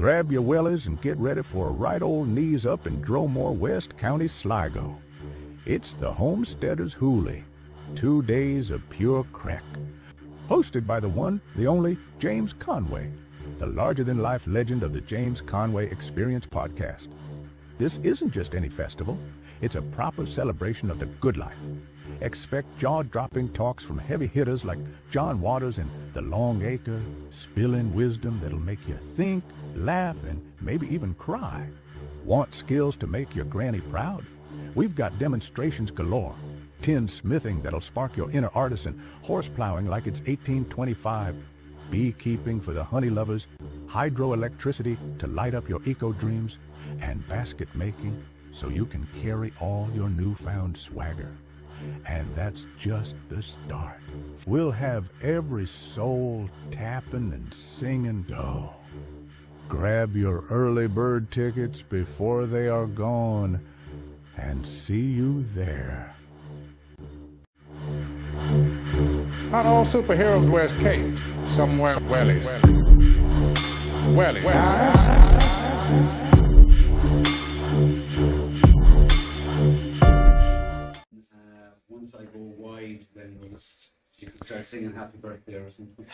grab your wellies and get ready for a right old knees up in Dromore West, County Sligo. It's the Homesteaders Hoolie, 2 days of pure crack. Hosted by the one, the only, James Conway, the larger-than-life legend of the James Conway Experience podcast. This isn't just any festival. It's a proper celebration of the good life. Expect jaw-dropping talks from heavy hitters like John Waters and The Long Acre, spilling wisdom that'll make you think, laugh, and maybe even cry. Want skills to make your granny proud? We've got demonstrations galore. Tin smithing that'll spark your inner artisan, horse plowing like it's 1825, beekeeping for the honey lovers, hydroelectricity to light up your eco dreams, and basket making so you can carry all your newfound swagger. And that's just the start. We'll have every soul tapping and singing. So grab your early bird tickets before they are gone, and see you there. Not all superheroes wears capes. Some wear wellies. Wellies. Once I go wide, then you can start singing happy birthday or something.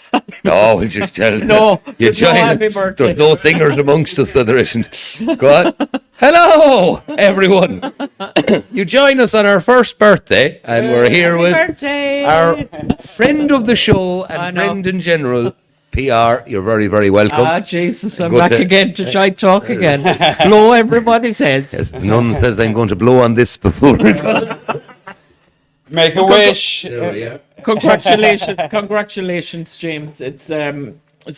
No, we'll just tell No, you there's no happy birthday. There's no singers amongst us, so there isn't. Go on. Hello, everyone. You join us on our first birthday, and we're here with birthday. our friend of the show and friend in general, PR. You're very, very welcome. Ah, Jesus, I'm Good back to- again to try talk again. Blow everybody's heads. Yes, none says I'm going to blow on this before. Make a wish. Congratulations, James. It's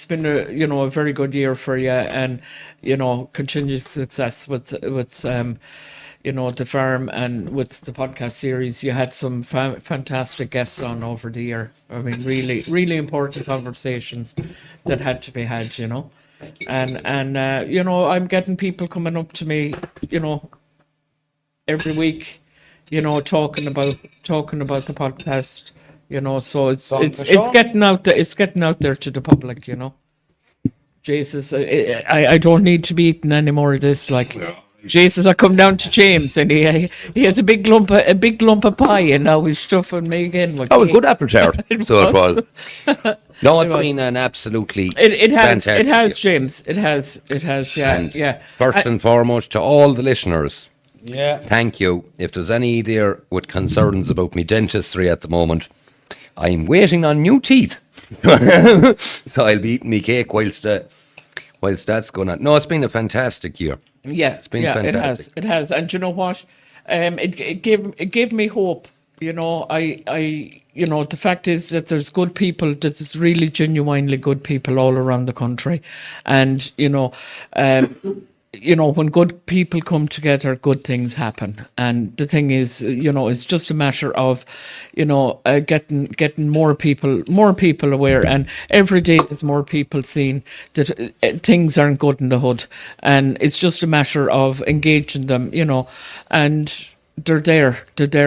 been a very good year for you, and continued success with the farm and with the podcast series. You had some fantastic guests on over the year. I mean, really, really important conversations that had to be had. And I'm getting people coming up to me, every week, talking about the podcast. So it's getting out there. It's getting out there to the public. Jesus, I don't need to be eating any more of this. Jesus, I come down to James and he has a big lump of pie, and now he's stuffing me again with Oh, a cake. good apple tart. So it was. No, it's been an absolutely It has, fantastic James. It has. Yeah, And yeah. First and foremost, to all the listeners, Yeah. thank you. If there's any there with concerns about me dentistry at the moment, I'm waiting on new teeth. So I'll be eating me cake whilst that's going on. No, it's been a fantastic year. Yeah, It's been fantastic. It has, and you know what? It gave me hope. The fact is that there's good people. That there's really genuinely good people all around the country, and when good people come together, good things happen. And the thing is, it's just a matter of, getting more people aware. And every day there's more people seeing that things aren't good in the hood. And it's just a matter of engaging them, and they're there.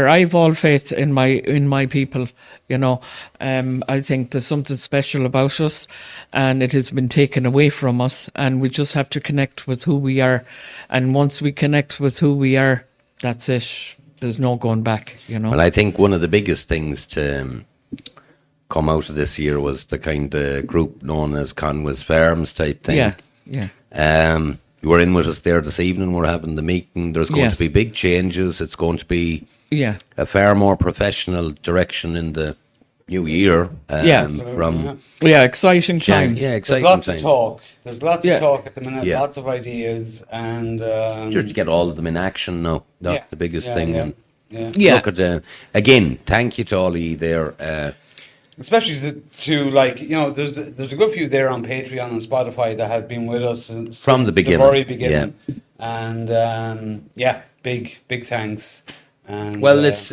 I have all faith in my people. I think there's something special about us, and it has been taken away from us, and we just have to connect with who we are. And once we connect with who we are, that's it. There's no going back. Well, I think one of the biggest things to come out of this year was the kind of group known as Conway's Farms type thing. Yeah. You were in with us there this evening. We're having the meeting. There's going to be big changes. It's going to be a far more professional direction in the new year. Exciting times. Yeah, There's exciting lots times. of talk. There's lots of talk at the minute. Yeah. Lots of ideas, and Just to get all of them in action now. That's the biggest thing. Yeah. And Yeah. look at again. Thank you to all of you there. Especially there's a good few there on Patreon and Spotify that have been with us From the beginning. very beginning. And big thanks. And Well, it's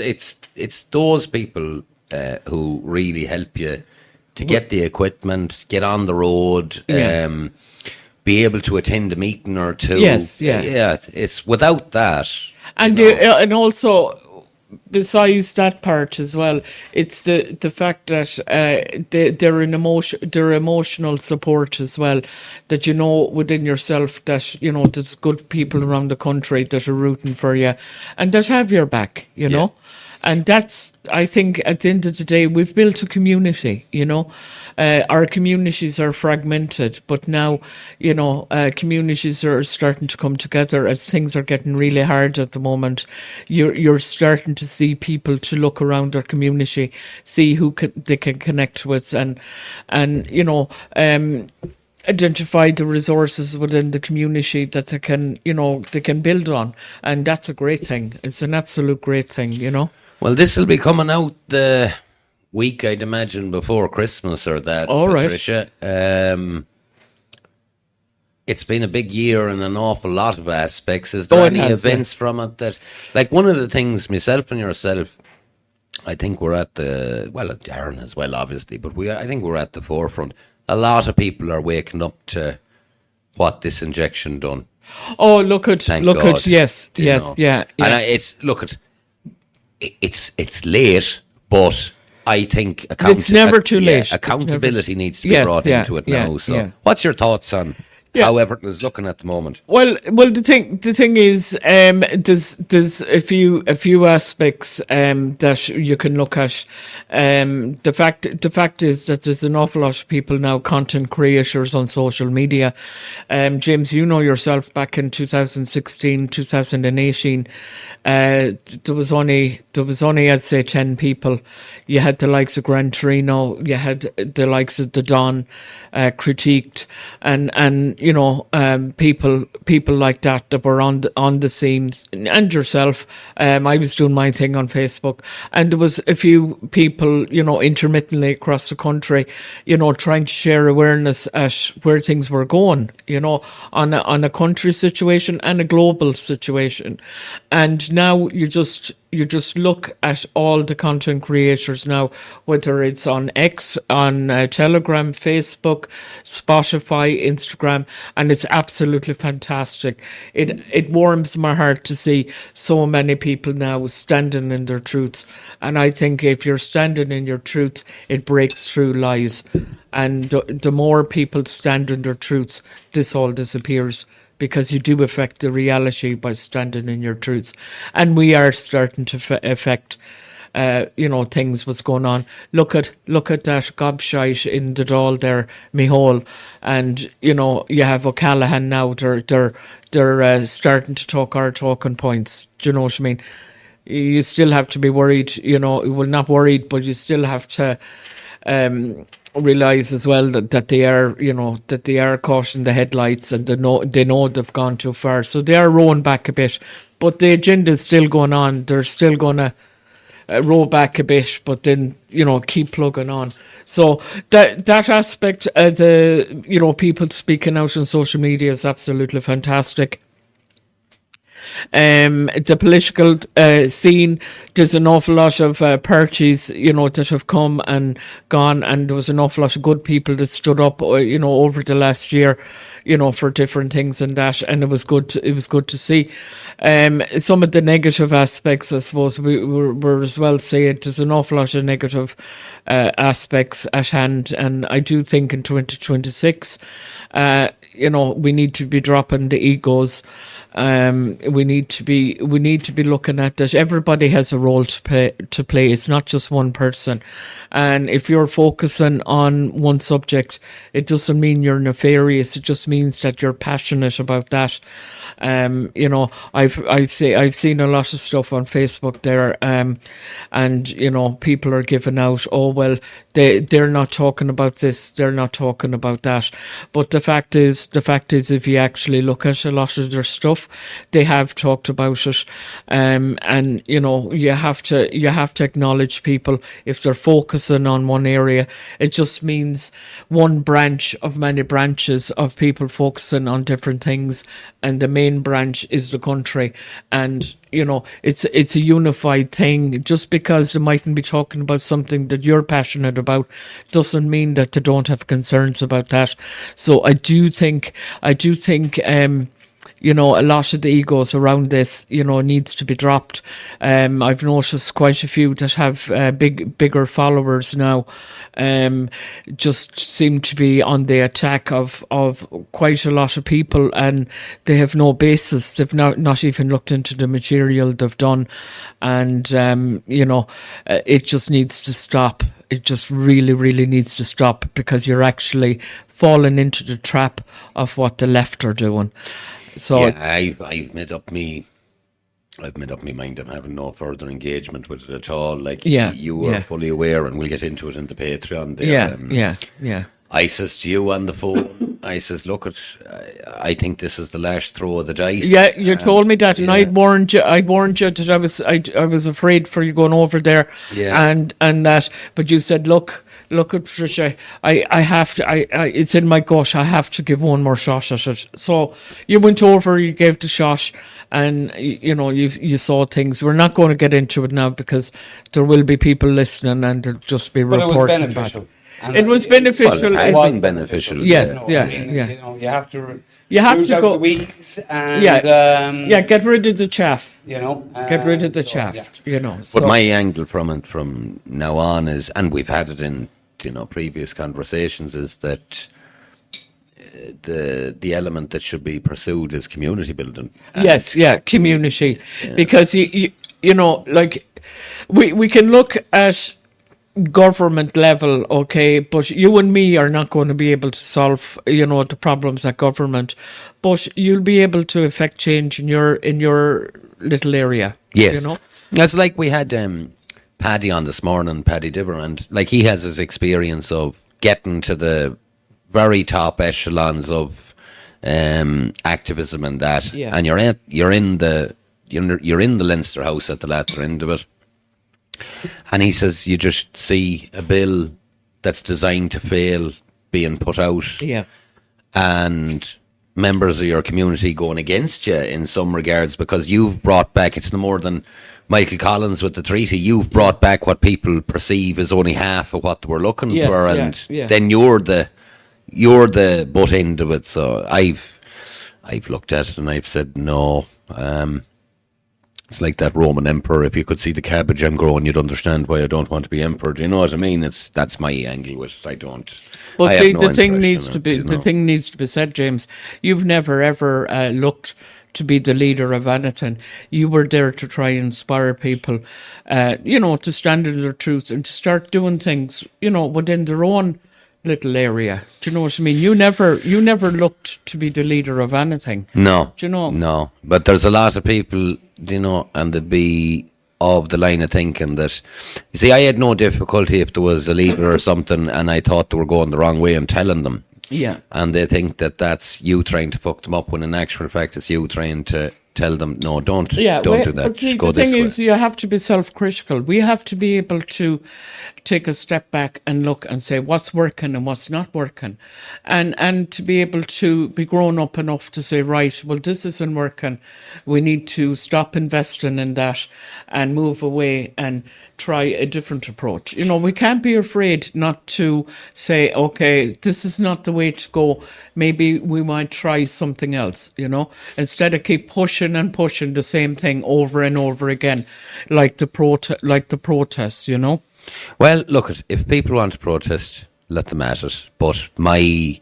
those people who really help you to get the equipment, get on the road, be able to attend a meeting or two. Yes, yeah. It's without that. And also, besides that part as well, it's the fact that they're emotional support as well. That you know within yourself that you know there's good people around the country that are rooting for you, and that have your back. You know. And that's, I think, at the end of the day, we've built a community, you know. Our communities are fragmented, but now, you know, communities are starting to come together as things are getting really hard at the moment. You're starting to see people to look around their community, see who they can connect with, and you know, identify the resources within the community that they can build on, and that's a great thing. It's an absolute great thing, you know. Well, this will be coming out the week, I'd imagine, before Christmas or that, All right. Patricia. It's been a big year in an awful lot of aspects. Is there any events from it that... Like, one of the things, myself and yourself, I think we're at the... Well, Darren as well, obviously, but I think we're at the forefront. A lot of people are waking up to what this injection done. Oh, look at, yes, know. yeah. And it's late, but I think it's never too late. Accountability needs to be brought into it now. So, what's your thoughts on how everything is looking at the moment? Well, the thing is, there's a few aspects that you can look at. The fact is that there's an awful lot of people now, content creators on social media. James, you know yourself, back in 2016, 2018, there was only I'd say 10 people. You had the likes of Gran Torino, you had the likes of the Don, critiqued, and you know, people like that were on the scenes, and yourself. I was doing my thing on Facebook, and there was a few people, you know, intermittently across the country, you know, trying to share awareness at where things were going, you know, on a country situation and a global situation. And now you just look at all the content creators now, whether it's on X, on Telegram, Facebook, Spotify, Instagram, and it's absolutely fantastic. It warms my heart to see so many people now standing in their truths. And I think if you're standing in your truth, it breaks through lies. And the more people stand in their truths, this all disappears. Because you do affect the reality by standing in your truths. And we are starting to affect, you know, things, what's going on. Look at that gobshite in the Dáil there, Mihol. And, you know, you have O'Callaghan now, they're starting to talk our talking points. Do you know what I mean? You still have to be worried, you know, well, not worried, but you still have to... realize as well that they are, you know, that they are caught in the headlights, and they know they've gone too far, so they are rowing back a bit, but the agenda is still going on. They're still going to row back a bit, but then, you know, keep plugging on. So that aspect, the, you know, people speaking out on social media is absolutely fantastic. The political scene, there's an awful lot of parties, you know, that have come and gone, and there was an awful lot of good people that stood up, you know, over the last year, you know, for different things and that, and it was good to see. Some of the negative aspects, I suppose, we're as well saying there's an awful lot of negative aspects at hand, and I do think in 2026, you know, we need to be dropping the egos. We need to be looking at that everybody has a role to play. It's not just one person, and if you're focusing on one subject, it doesn't mean you're nefarious. It just means that you're passionate about that. You know, I've seen a lot of stuff on Facebook there, and you know, people are giving out, oh well, they're not talking about this, they're not talking about that. But the fact is, if you actually look at a lot of their stuff, they have talked about it, and you know, you have to acknowledge people if they're focusing on one area. It just means one branch of many branches of people focusing on different things, and the main branch is the country. And you know, it's a unified thing. Just because they mightn't be talking about something that you're passionate about doesn't mean that they don't have concerns about that. So I do think you know, a lot of the egos around this, you know, needs to be dropped. I've noticed quite a few that have bigger followers now just seem to be on the attack of quite a lot of people, and they have no basis. They've not even looked into the material they've done, and you know, it just needs to stop. It just really, really needs to stop, because you're actually falling into the trap of what the left are doing. So yeah, I've made up me mind. I'm having no further engagement with it at all. Like, you were fully aware, and we'll get into it in the Patreon there. Yeah. I says to you on the phone, I says, look, I think this is the last throw of the dice. Yeah, you told me that, and I warned you that I was afraid for you going over there, and that. But you said, look, Patricia, I have to. It's in my gut. I have to give one more shot at it. So you went over, you gave the shot, and you know, you saw things. We're not going to get into it now, because there will be people listening, and there'll just be reporting. But it was beneficial. It was beneficial. Well, it was beneficial. Yeah. You know, you have to. You have to go. The weeks and get rid of the chaff. You know, get rid of the chaff. Yeah. You know. But my angle from now on is, and we've had it in, you know, previous conversations, is that the element that should be pursued is community building. Yes, community, because you know, like we can look at government level, okay, but you and me are not going to be able to solve, you know, the problems at government, but you'll be able to affect change in your little area. Yes, you know, that's like we had Paddy on this morning, Paddy Diver, and like he has his experience of getting to the very top echelons of activism and that, and you're in the Leinster House at the latter end of it. And he says you just see a bill that's designed to fail being put out, and members of your community going against you in some regards, because you've brought back, it's no more than Michael Collins with the treaty, you've brought back what people perceive as only half of what they were looking for, and then you're the butt end of it. So I've looked at it and I've said no. It's like that Roman emperor. If you could see the cabbage I'm growing, you'd understand why I don't want to be emperor. Do you know what I mean? That's my angle with it. I don't. But the thing needs to be, you know, the thing needs to be said, James. You've never ever looked to be the leader of anything. You were there to try and inspire people, you know, to stand in their truth and to start doing things, you know, within their own little area. Do you know what I mean? You never looked to be the leader of anything. No. Do you know? No. But there's a lot of people, you know, and they'd be of the line of thinking that, you see, I had no difficulty if there was a leader or something and I thought they were going the wrong way and telling them. Yeah. And they think that that's you trying to fuck them up, when in actual fact it's you trying to tell them, no, don't do that. But Just go the this thing way. is, you have to be self-critical. We have to be able to take a step back and look and say what's working and what's not working, and to be able to be grown up enough to say, right, well, this isn't working. We need to stop investing in that and move away and try a different approach. You know, we can't be afraid not to say, okay, this is not the way to go. Maybe we might try something else, you know, instead of keep pushing and pushing the same thing over and over again, like the protest, you know. Well, look, if people want to protest, let them at it. But my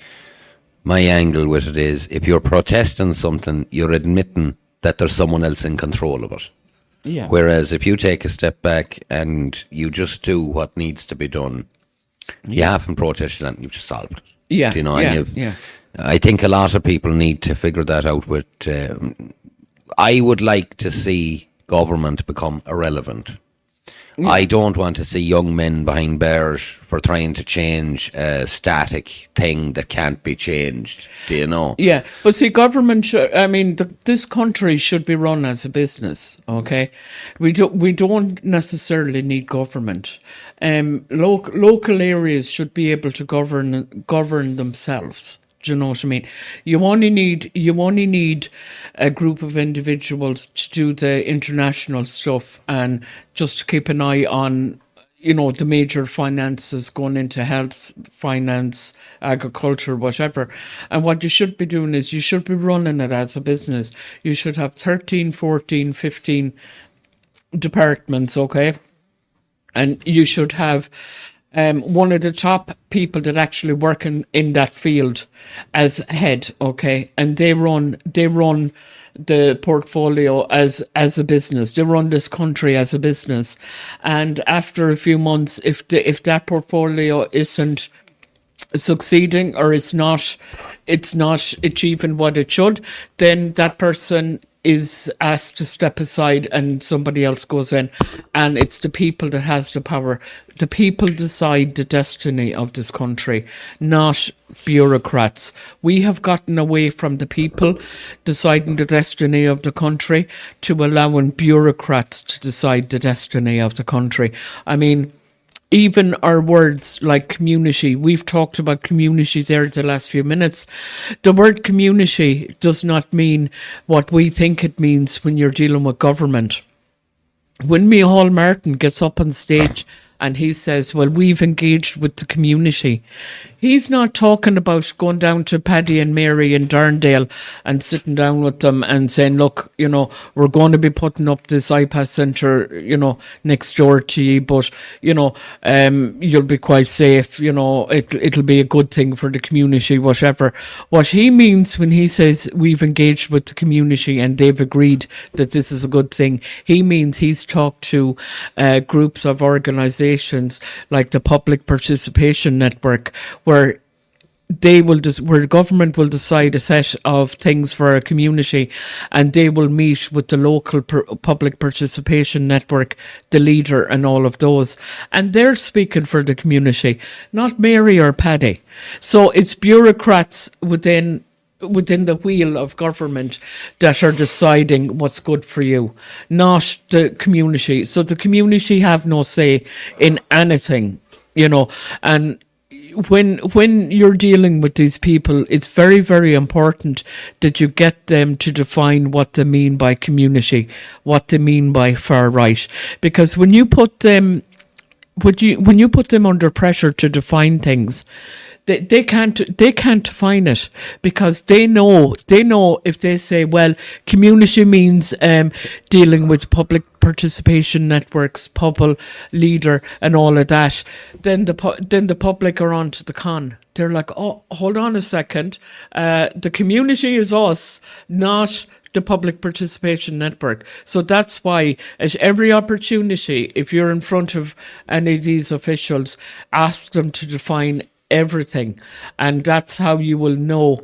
angle with it is, if you're protesting something, you're admitting that there's someone else in control of it. Yeah. Whereas if you take a step back and you just do what needs to be done, you haven't protested and you've just solved it. Yeah. Do you know? Yeah. I think a lot of people need to figure that out. With I would like to see government become irrelevant. Yeah. I don't want to see young men behind bars for trying to change a static thing that can't be changed. Do you know? Yeah, but see, government should, I mean, this country should be run as a business, okay? We don't necessarily need government. Local areas should be able to govern themselves. Do you know what I mean? You only need a group of individuals to do the international stuff and just to keep an eye on, the major finances going into health, finance, agriculture, whatever. And what you should be doing is you should be running it as a business. You should have 13, 14, 15 departments, okay? And you should have one of the top people that actually work in that field as head, okay? And they run the portfolio as a business. They run this country as a business. And after a few months, if that portfolio isn't succeeding, or it's not achieving what it should, then that person is asked to step aside and somebody else goes in. And it's the people that has the power. The people decide the destiny of this country, not bureaucrats. We have gotten away from the people deciding the destiny of the country to allowing bureaucrats to decide the destiny of the country. I mean, even our words like community, we've talked about community there the last few minutes. The word community does not mean what we think it means when you're dealing with government. When Micheál Martin gets up on stage and he says, well, we've engaged with the community, he's not talking about going down to Paddy and Mary in Darndale and sitting down with them and saying, look, we're going to be putting up this iPad centre, next door to you, but, you'll be quite safe, it'll be a good thing for the community, whatever. What he means when he says we've engaged with the community and they've agreed that this is a good thing, he means he's talked to groups of organisations like the Public Participation Network, where where the government will decide a set of things for a community, and they will meet with the local public participation network, the leader, and all of those, and they're speaking for the community, not Mary or Paddy. So it's bureaucrats within the wheel of government that are deciding what's good for you, not the community. So the community have no say in anything, and when you're dealing with these people, it's very, very important that you get them to define what they mean by community, what they mean by far right. Because when you put them under pressure to define things, they can't define it, because they know if they say, well, community means dealing with public participation networks, public leader, and all of that, then the public are on to the con. They're like, oh, hold on a second, the community is us, not the public participation network. So that's why at every opportunity, if you're in front of any of these officials, ask them to define everything, and that's how you will know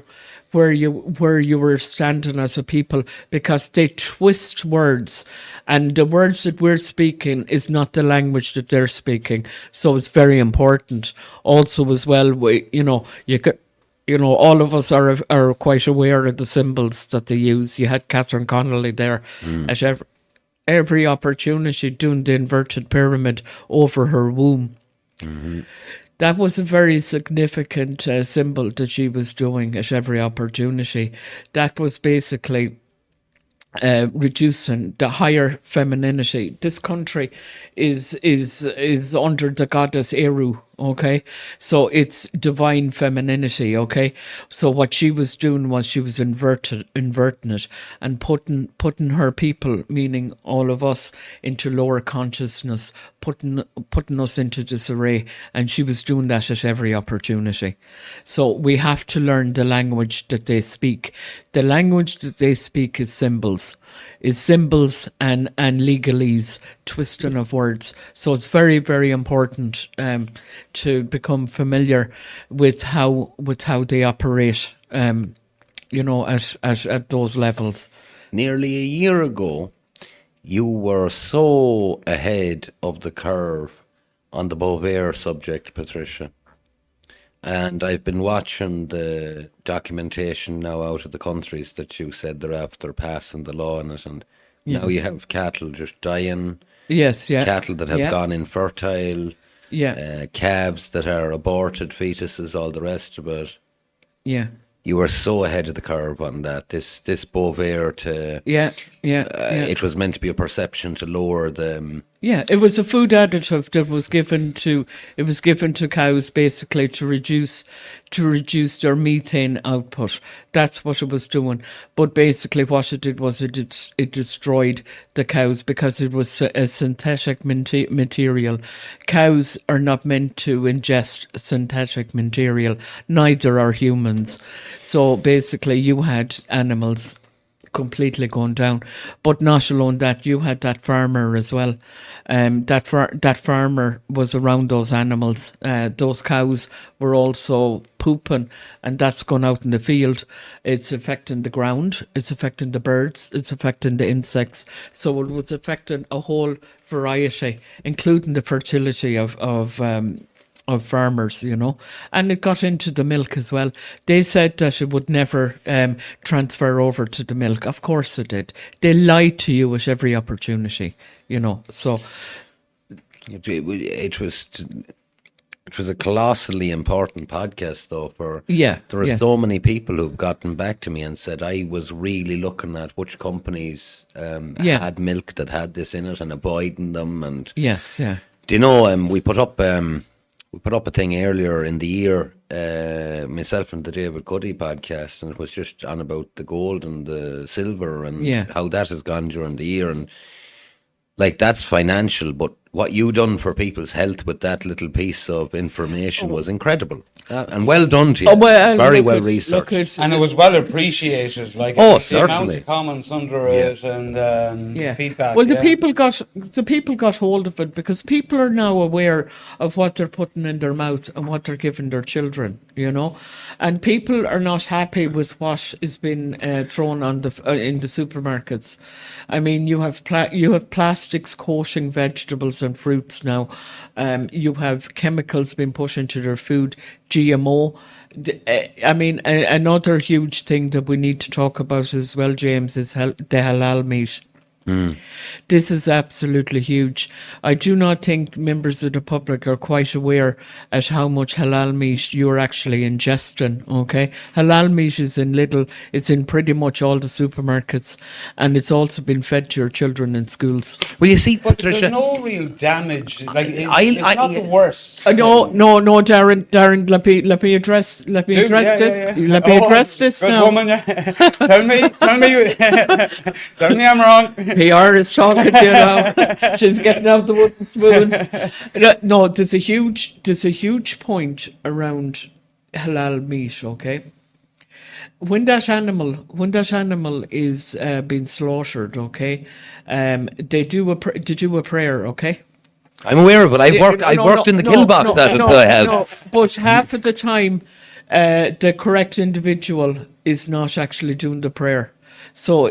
where you were standing as a people, because they twist words, and the words that we're speaking is not the language that they're speaking. So it's very important. Also, as well, all of us are quite aware of the symbols that they use. You had Catherine Connolly there at every opportunity doing the inverted pyramid over her womb. Mm-hmm. That was a very significant symbol that she was doing at every opportunity. That was basically reducing the higher femininity. This country is under the goddess Eru, okay? So it's divine femininity, okay? So what she was doing was she was inverting it and putting her people, meaning all of us, into lower consciousness, putting us into disarray, and she was doing that at every opportunity. So we have to learn the language that they speak. The language that they speak is symbols and legalese, twisting of words. So it's very, very important to become familiar with how they operate, at those levels. Nearly a year ago, you were so ahead of the curve on the Beauvais subject, Patricia. And I've been watching the documentation now out of the countries that you said they're after passing the law on it, and now you have cattle just dying. Yes, yeah. Cattle that have gone infertile. Yeah. Calves that are aborted, fetuses, all the rest of it. Yeah. You were so ahead of the curve on that. This Beauvais to... Yeah. It was meant to be a perception to lower the Yeah, it was a food additive that was given to cows basically to reduce their methane output. That's what it was doing. But basically, what it did was it destroyed the cows because it was a synthetic material. Cows are not meant to ingest synthetic material. Neither are humans. So basically, you had animals completely gone down. But not alone that, you had that farmer as well. That farmer was around those animals. Those cows were also pooping, and that's gone out in the field. It's affecting the ground, it's affecting the birds, it's affecting the insects. So it was affecting a whole variety, including the fertility of farmers, and it got into the milk as well. They said that it would never transfer over to the milk. Of course it did. They lied to you at every opportunity, So It was a colossally important podcast, though. Yeah, There are so many people who've gotten back to me and said I was really looking at which companies had milk that had this in it and avoiding them. And yes, yeah. do you know? We put up a thing earlier in the year, myself and the David Cuddy podcast, and it was just on about the gold and the silver and how that has gone during the year. And like, that's financial, but what you done for people's health with that little piece of information was incredible. And well done to you. Very well researched. And it was well appreciated. Like, Oh, the certainly. amount of comments under it and feedback. Well, the people got hold of it because people are now aware of what they're putting in their mouth and what they're giving their children, and people are not happy with what is being thrown on in the supermarkets. I mean, you have plastics coating vegetables and fruits now. You have chemicals being put into their food, GMO. I mean, another huge thing that we need to talk about as well, James, is the halal meat. This is absolutely huge. I do not think members of the public are quite aware at how much halal meat you're actually ingesting, okay? Halal meat is it's in pretty much all the supermarkets, and it's also been fed to your children in schools. Well, you see, But Patricia, there's no real damage. Like, it's not the worst. No, Darren, let me address this. Let me address this good now. Woman, tell me, tell me I'm wrong. PR is talking to you now. She's getting out the wooden spoon. No, there's a huge point around halal meat. Okay, when that animal is being slaughtered, okay, they do a prayer. Okay. I'm aware of it. I've worked in the kill box. I have. No, but half of the time, the correct individual is not actually doing the prayer, so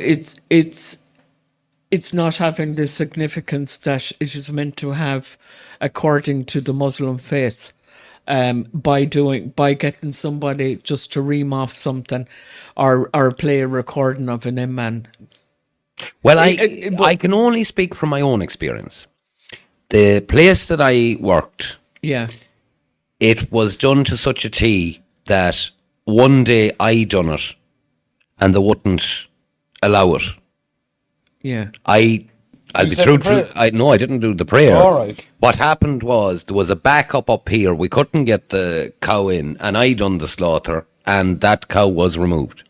it's not having the significance that it is meant to have according to the Muslim faith, by getting somebody just to ream off something or play a recording of an imam. Well, I can only speak from my own experience. The place that I worked, it was done to such a T that one day I done it and they wouldn't allow it. Yeah. I'll be true. I didn't do the prayer. All right. What happened was there was a backup up here. We couldn't get the cow in, and I done the slaughter, and that cow was removed.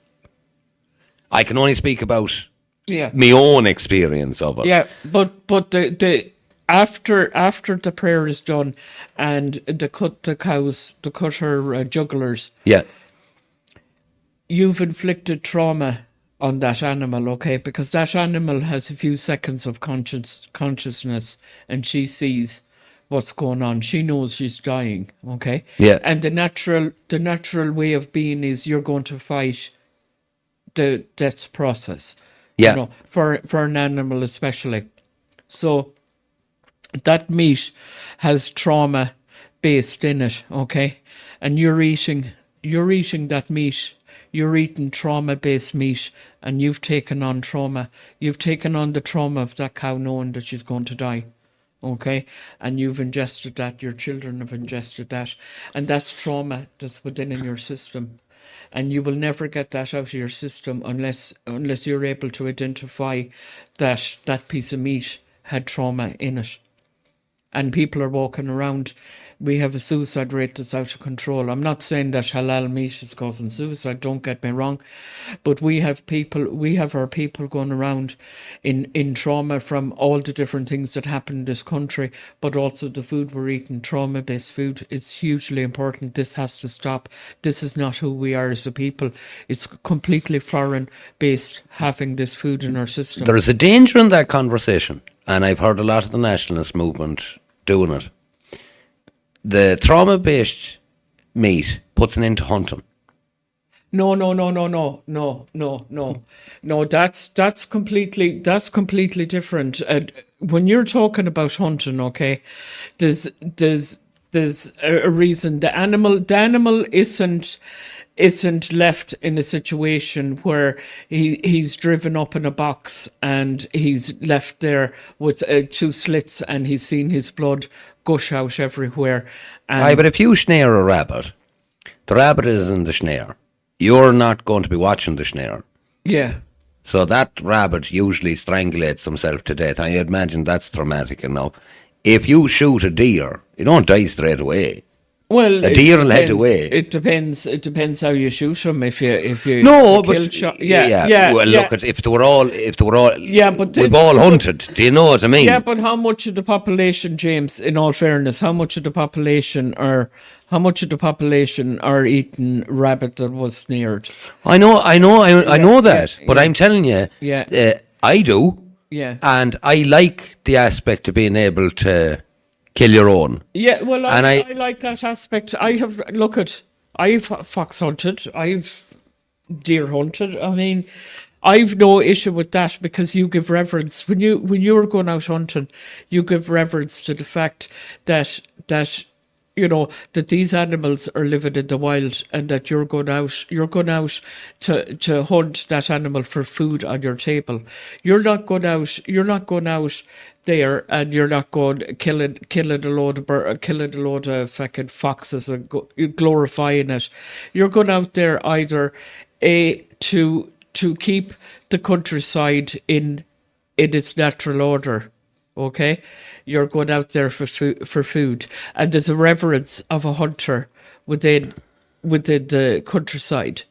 I can only speak about my own experience of it. Yeah, but the after the prayer is done and they cut her jugulars. Yeah. You've inflicted trauma on that animal, okay? Because that animal has a few seconds of consciousness, and she sees what's going on. She knows she's dying, okay? Yeah. And the natural way of being is you're going to fight the death process. Yeah. For an animal especially. So that meat has trauma based in it, okay? And you're eating that meat. You're eating trauma-based meat, and you've taken on trauma. You've taken on the trauma of that cow knowing that she's going to die, okay? And you've ingested that. Your children have ingested that. And that's trauma that's within in your system. And you will never get that out of your system unless you're able to identify that piece of meat had trauma in it. and people are walking around, we have a suicide rate that's out of control. I'm not saying that halal meat is causing suicide, don't get me wrong, but we have our people going around in trauma from all the different things that happen in this country, but also the food we're eating, trauma-based food. It's hugely important. This has to stop. This is not who we are as a people. It's completely foreign-based, having this food in our system. There is a danger in that conversation, and I've heard a lot of the nationalist movement doing it. The trauma-based meat puts an end to hunting. No. That's completely different. When you're talking about hunting, okay, there's a reason. The animal isn't left in a situation where he's driven up in a box and he's left there with 2 slits and he's seen his blood gush out everywhere. Aye, but if you snare a rabbit, the rabbit is in the snare. You're not going to be watching the snare. Yeah. So that rabbit usually strangulates himself to death. I imagine that's traumatic enough. If you shoot a deer, you don't die straight away. Well, a deer will head away. It depends how you shoot them. If you no, kill but shot, Well, look, if they were all, but we've all hunted. Do you know what I mean? Yeah, but how much of the population, James? In all fairness, how much of the population are eating rabbit that was snared? I know that, but I'm telling you, I do. Yeah, and I like the aspect of being able to kill your own. Yeah, well, I like that aspect. I've fox hunted, I've deer hunted. I mean, I've no issue with that because you give reverence when you're going out hunting. You give reverence to the fact that you know that these animals are living in the wild and that you're going out to hunt that animal for food on your table. You're not going out there and you're not going killing a load of fucking foxes and glorifying it. You're going out there either to keep the countryside in its natural order. Okay, you're going out there for food, and there's a reverence of a hunter within the countryside.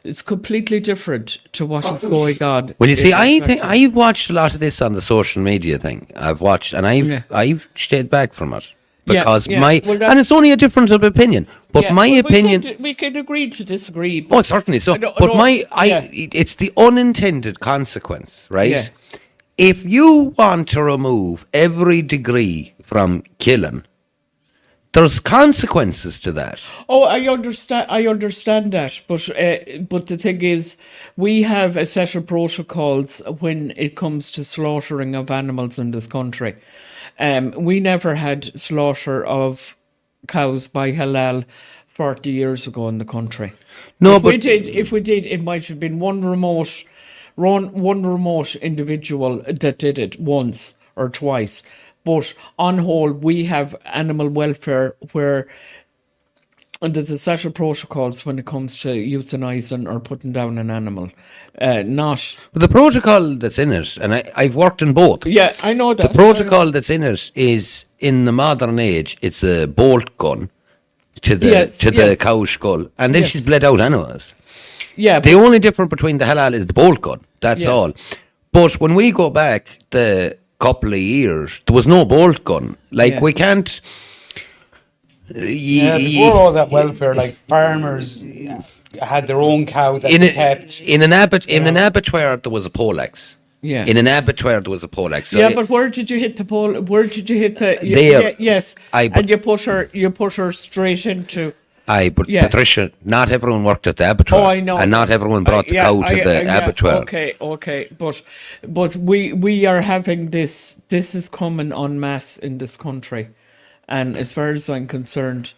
It's completely different to what is going on. Well, you see, I think I've watched a lot of this on the social media thing. I've watched, and I've stayed back from it because and it's only a difference of opinion. But my opinion, we can agree to disagree. Oh, certainly so. It's the unintended consequence, right? Yeah. If you want to remove every degree from killing, there's consequences to that. Oh, I understand that, but the thing is, we have a set of protocols when it comes to slaughtering of animals in this country. We never had slaughter of cows by halal 40 years ago in the country. No, if we did, it might have been one remote individual that did it once or twice. But on whole, we have animal welfare and there's a set of protocols when it comes to euthanizing or putting down an animal. But the protocol that's in it, and I've worked in both. Yeah, I know that. The protocol that's in it is, in the modern age, it's a bolt gun to the cow skull, and this is bled out animals. Yeah, the only difference between the halal is the bolt gun. That's all. But when we go back the couple of years, there was no bolt gun. We can't. Before all that welfare, like farmers had their own cow that they kept. In an abattoir, there was a poleaxe. Yeah. In an abattoir, there was a poleaxe. So but where did you hit the pole? Where did you hit the? There. Yes. And you put her straight into. Patricia, not everyone worked at the abattoir. Oh, I know. And not everyone brought the cow to the abattoir. Okay. But we are having this. This is coming en masse in this country, and as far as I'm concerned,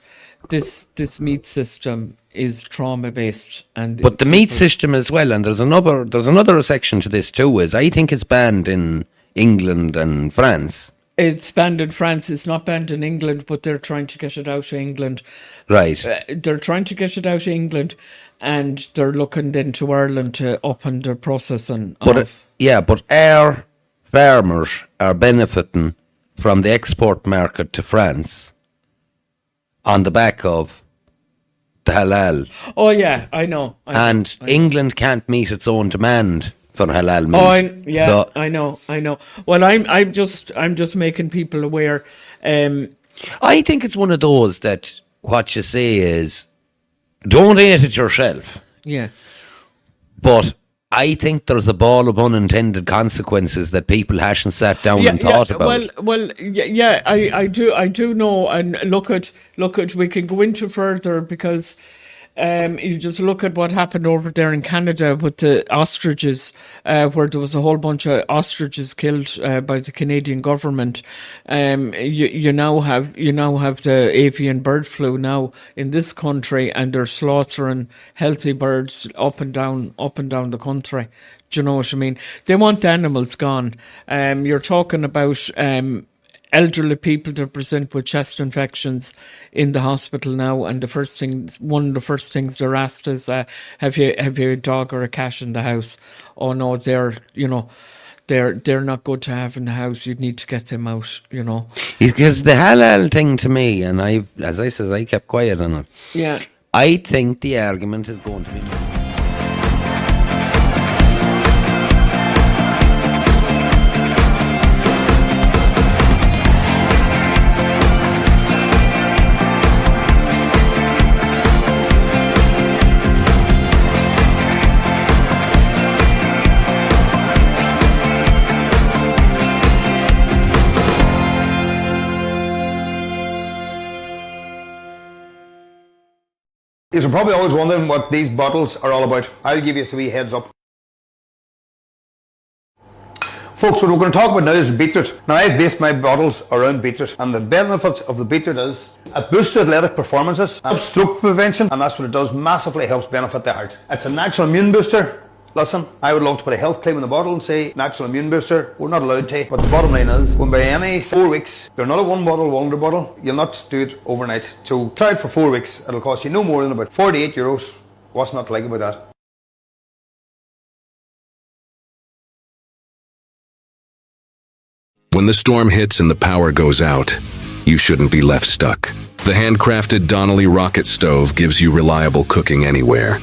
this meat system is trauma based. But the meat system as well, and there's another section to this too. Is I think it's banned in England and France. It's banned in France. It's not banned in England, but they're trying to get it out of England. Right. They're trying to get it out of England, and they're looking into Ireland to up on their processing. But our farmers are benefiting from the export market to France on the back of the halal. Oh yeah, I know. And England can't meet its own demand for halal meat. Oh, I know. Well, I'm just making people aware. I think it's one of those that what you say is, don't eat it yourself. Yeah. But I think there's a ball of unintended consequences that people hasn't sat down and thought about. I do know, and look at. We can go into further because. You just look at what happened over there in Canada with the ostriches, where there was a whole bunch of ostriches killed by the Canadian government. You now have the avian bird flu now in this country, and they're slaughtering healthy birds up and down the country. Do you know what I mean? They want the animals gone. You're talking about elderly people that present with chest infections in the hospital now, and one of the first things they're asked is, have you a dog or a cat in the house? Oh no, they're not good to have in the house. You'd need to get them out, Because the halal thing to me, and as I said, I kept quiet on it. Yeah. I think the argument is going to be made. You're probably always wondering what these bottles are all about. I'll give you a wee heads up. Folks, what we're going to talk about now is beetroot. Now, I've based my bottles around beetroot, and the benefits of the beetroot is it boosts athletic performances, helps stroke prevention, and that's what it does, massively helps benefit the heart. It's a natural immune booster. Listen, I would love to put a health claim in the bottle and say natural immune booster. We're not allowed to, but the bottom line is, when by any 4 weeks, they're not a one bottle wonder bottle, you'll not do it overnight. So try it for 4 weeks, it'll cost you no more than about €48. What's not to like about that? When the storm hits and the power goes out, you shouldn't be left stuck. The handcrafted Donnelly rocket stove gives you reliable cooking anywhere,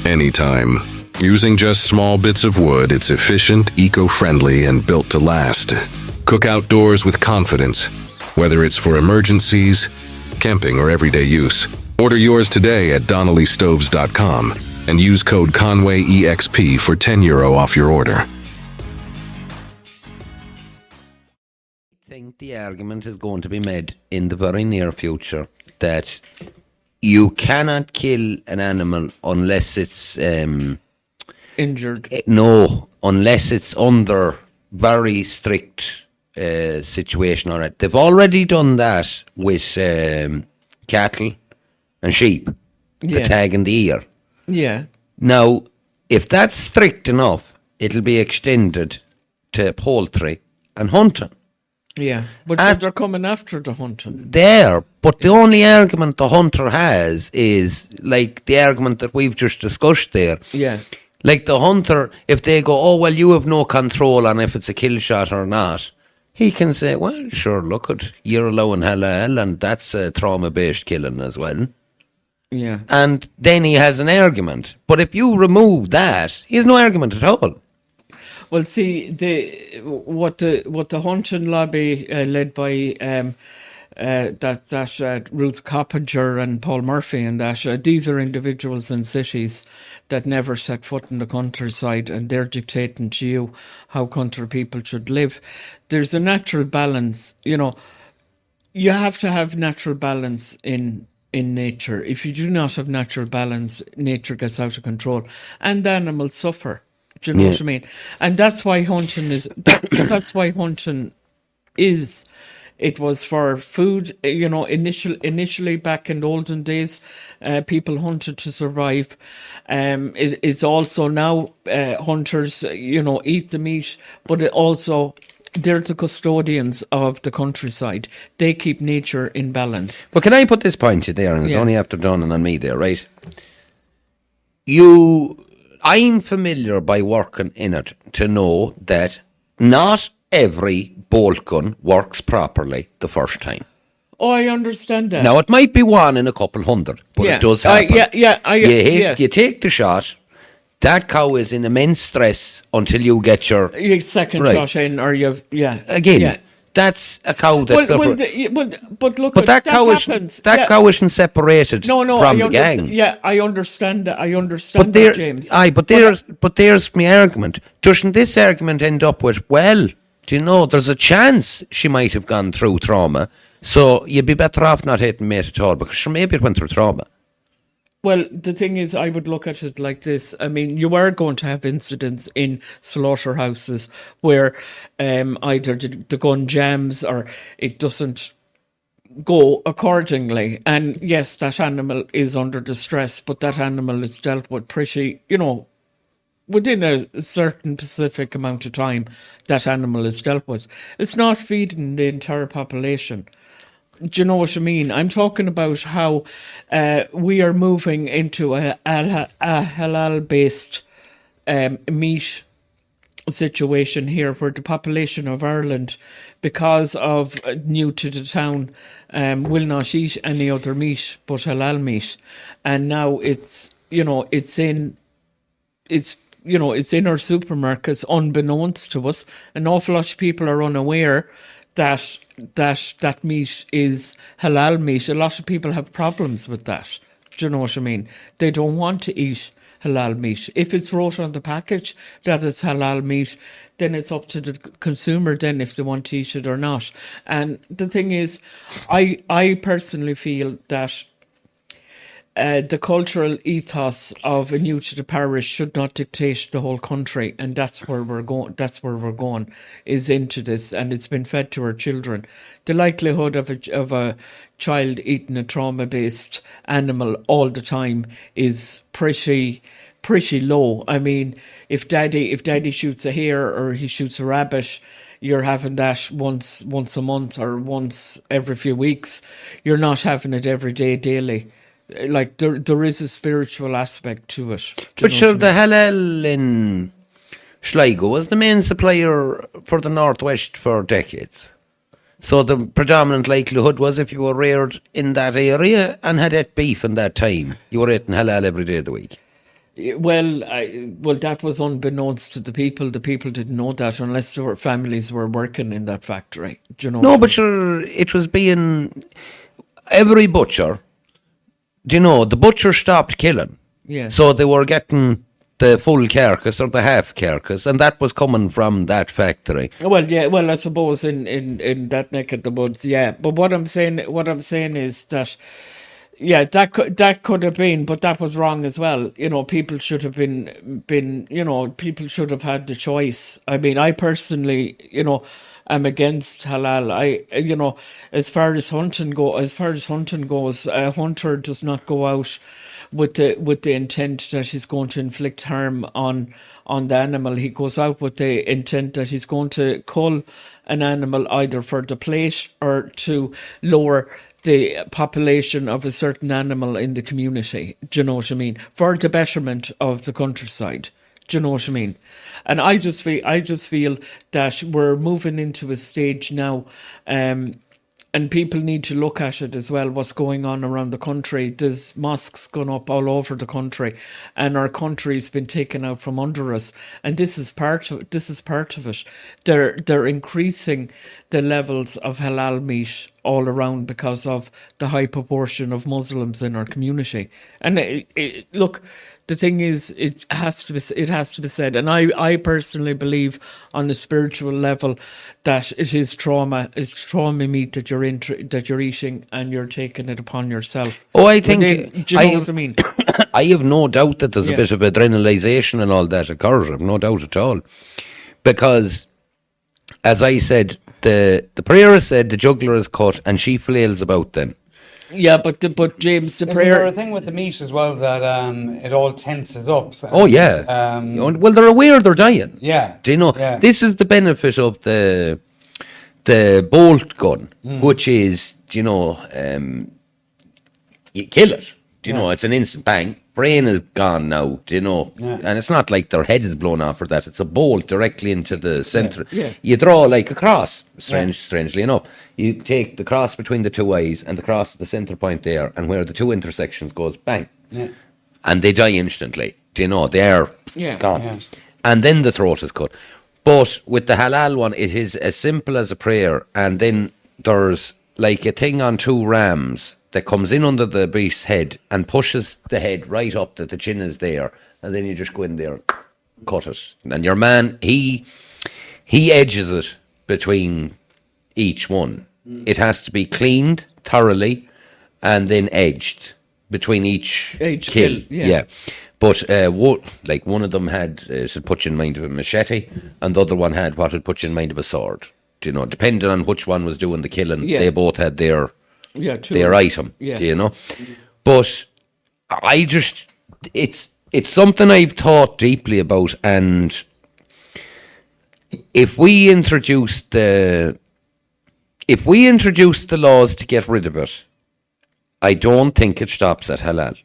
anytime. Using just small bits of wood, it's efficient, eco-friendly, and built to last. Cook outdoors with confidence, whether it's for emergencies, camping, or everyday use. Order yours today at donnellystoves.com and use code CONWAYEXP for €10 off your order. I think the argument is going to be made in the very near future that you cannot kill an animal unless it's injured. No, unless it's under very strict situation. All right, they've already done that with cattle and sheep, the tag in the ear. Yeah. Now, if that's strict enough, it'll be extended to poultry and hunting. Yeah, but they're coming after the hunting. But the only argument the hunter has is like the argument that we've just discussed there. Yeah. Like the hunter, if they go, oh, well, you have no control on if it's a kill shot or not, he can say, well, sure, look at, you're allowing halal, and that's a trauma-based killing as well. Yeah. And then he has an argument. But if you remove that, he has no argument at all. Well, see, what the hunting lobby led by Ruth Coppinger and Paul Murphy and that these are individuals in cities that never set foot in the countryside, and they're dictating to you how country people should live. There's a natural balance, you have to have natural balance in nature. If you do not have natural balance, nature gets out of control and the animals suffer. Do you know what I mean? And that's why hunting is. That's why hunting is. It was for food. Initially back in the olden days, people hunted to survive. It's also now hunters, eat the meat, but it also they're the custodians of the countryside. They keep nature in balance. But can I put this point to you there, and it's only after dawning on me there, right? I'm familiar by working in it to know that not every bolt gun works properly the first time. Oh, I understand that. Now, it might be one in a couple hundred, but Yeah. it does happen. Yes. You take the shot, that cow is in immense stress until you get your... Your second Right. shot in, or you, Again, yeah. that's a cow that's... But look, but that cow happens. cow isn't separated No, from the I gang. Yeah, I understand that. I understand that, James. But there's my argument. Doesn't this argument end up with, well, do you know, there's a chance she might have gone through trauma, so you'd be better off not hitting mate at all, because maybe it went through trauma. Well, the thing is, I would look at it like this. I mean, you are going to have incidents in slaughterhouses where either the gun jams or it doesn't go accordingly. And yes, that animal is under distress, but that animal is dealt with pretty, within a certain specific amount of time, that animal is dealt with. It's not feeding the entire population. Do you know what I mean? I'm talking about how we are moving into a halal-based meat situation here, where the population of Ireland, because of new to the town, will not eat any other meat but halal meat, and now it's in our supermarkets unbeknownst to us. An awful lot of people are unaware that meat is halal meat. A lot of people have problems with that. Do you know what I mean? They don't want to eat halal meat. If it's wrote on the package that it's halal meat, then it's up to the consumer then if they want to eat it or not. And the thing is, I personally feel that the cultural ethos of a new to the parish should not dictate the whole country, and that's where we're going. That's where we're going, is into this, and it's been fed to our children. The likelihood of a child eating a trauma-based animal all the time is pretty low. I mean, if daddy shoots a hare or he shoots a rabbit, you're having that once a month or once every few weeks. You're not having it every day, daily. Like there is a spiritual aspect to it. But sure, the halal in Sligo was the main supplier for the Northwest for decades. So the predominant likelihood was, if you were reared in that area and had ate beef in that time, you were eating halal every day of the week. Well, that was unbeknownst to the people. The people didn't know that unless their families were working in that factory. Do you know? No, but sure, it was being every butcher. Do you know, the butcher stopped killing? Yeah. So they were getting the full carcass or the half carcass, and that was coming from that factory. Well, yeah. Well, I suppose in that neck of the woods, yeah. But what I'm saying is that, yeah, that could have been, but that was wrong as well. People should have been. People should have had the choice. I mean, I personally, I'm against halal. As far as hunting goes, a hunter does not go out with the intent that he's going to inflict harm on the animal. He goes out with the intent that he's going to cull an animal either for the plate or to lower the population of a certain animal in the community. Do you know what I mean? For the betterment of the countryside. Do you know what I mean? And I just feel that we're moving into a stage now, and people need to look at it as well, what's going on around the country. There's mosques gone up all over the country, and our country's been taken out from under us. And this is part of it. They're increasing the levels of halal meat all around because of the high proportion of Muslims in our community. And look, the thing is, it has to be said, and I personally believe on a spiritual level that it is trauma meat that you're eating, and you're taking it upon yourself. Oh, I think do you know what I mean? I have no doubt that there's a bit of adrenalization and all that occurs. I've no doubt at all, because, as I said, the prayer said the jugular is cut and she flails about then. Yeah, but James, the Isn't prayer. there a thing with the meat as well that it all tenses up? Oh yeah. Well, they're aware they're dying. Yeah. Do you know? Yeah. This is the benefit of the bolt gun, which is, you kill it. Do you know? It's an instant bang, brain is gone now, do you know? Yeah. And it's not like their head is blown off or that. It's a bolt directly into the centre. Yeah. You draw like a cross, strangely enough. You take the cross between the two eyes and the cross at the centre point there, and where the two intersections goes, bang. Yeah. And they die instantly. Do you know? They're gone. Yeah. And then the throat is cut. But with the halal one, it is as simple as a prayer, and then there's like a thing on two rams that comes in under the beast's head and pushes the head right up that the chin is there, and then you just go in there, cut it, and your man he edges it between each one. It has to be cleaned thoroughly and then edged between each kill. Yeah. But one of them had should put you in mind of a machete, and the other one had what would put you in mind of a sword. Do you know? Depending on which one was doing the killing, they both had their item. Yeah. Do you know? But I just it's something I've thought deeply about, and if we introduce the laws to get rid of it, I don't think it stops at halal.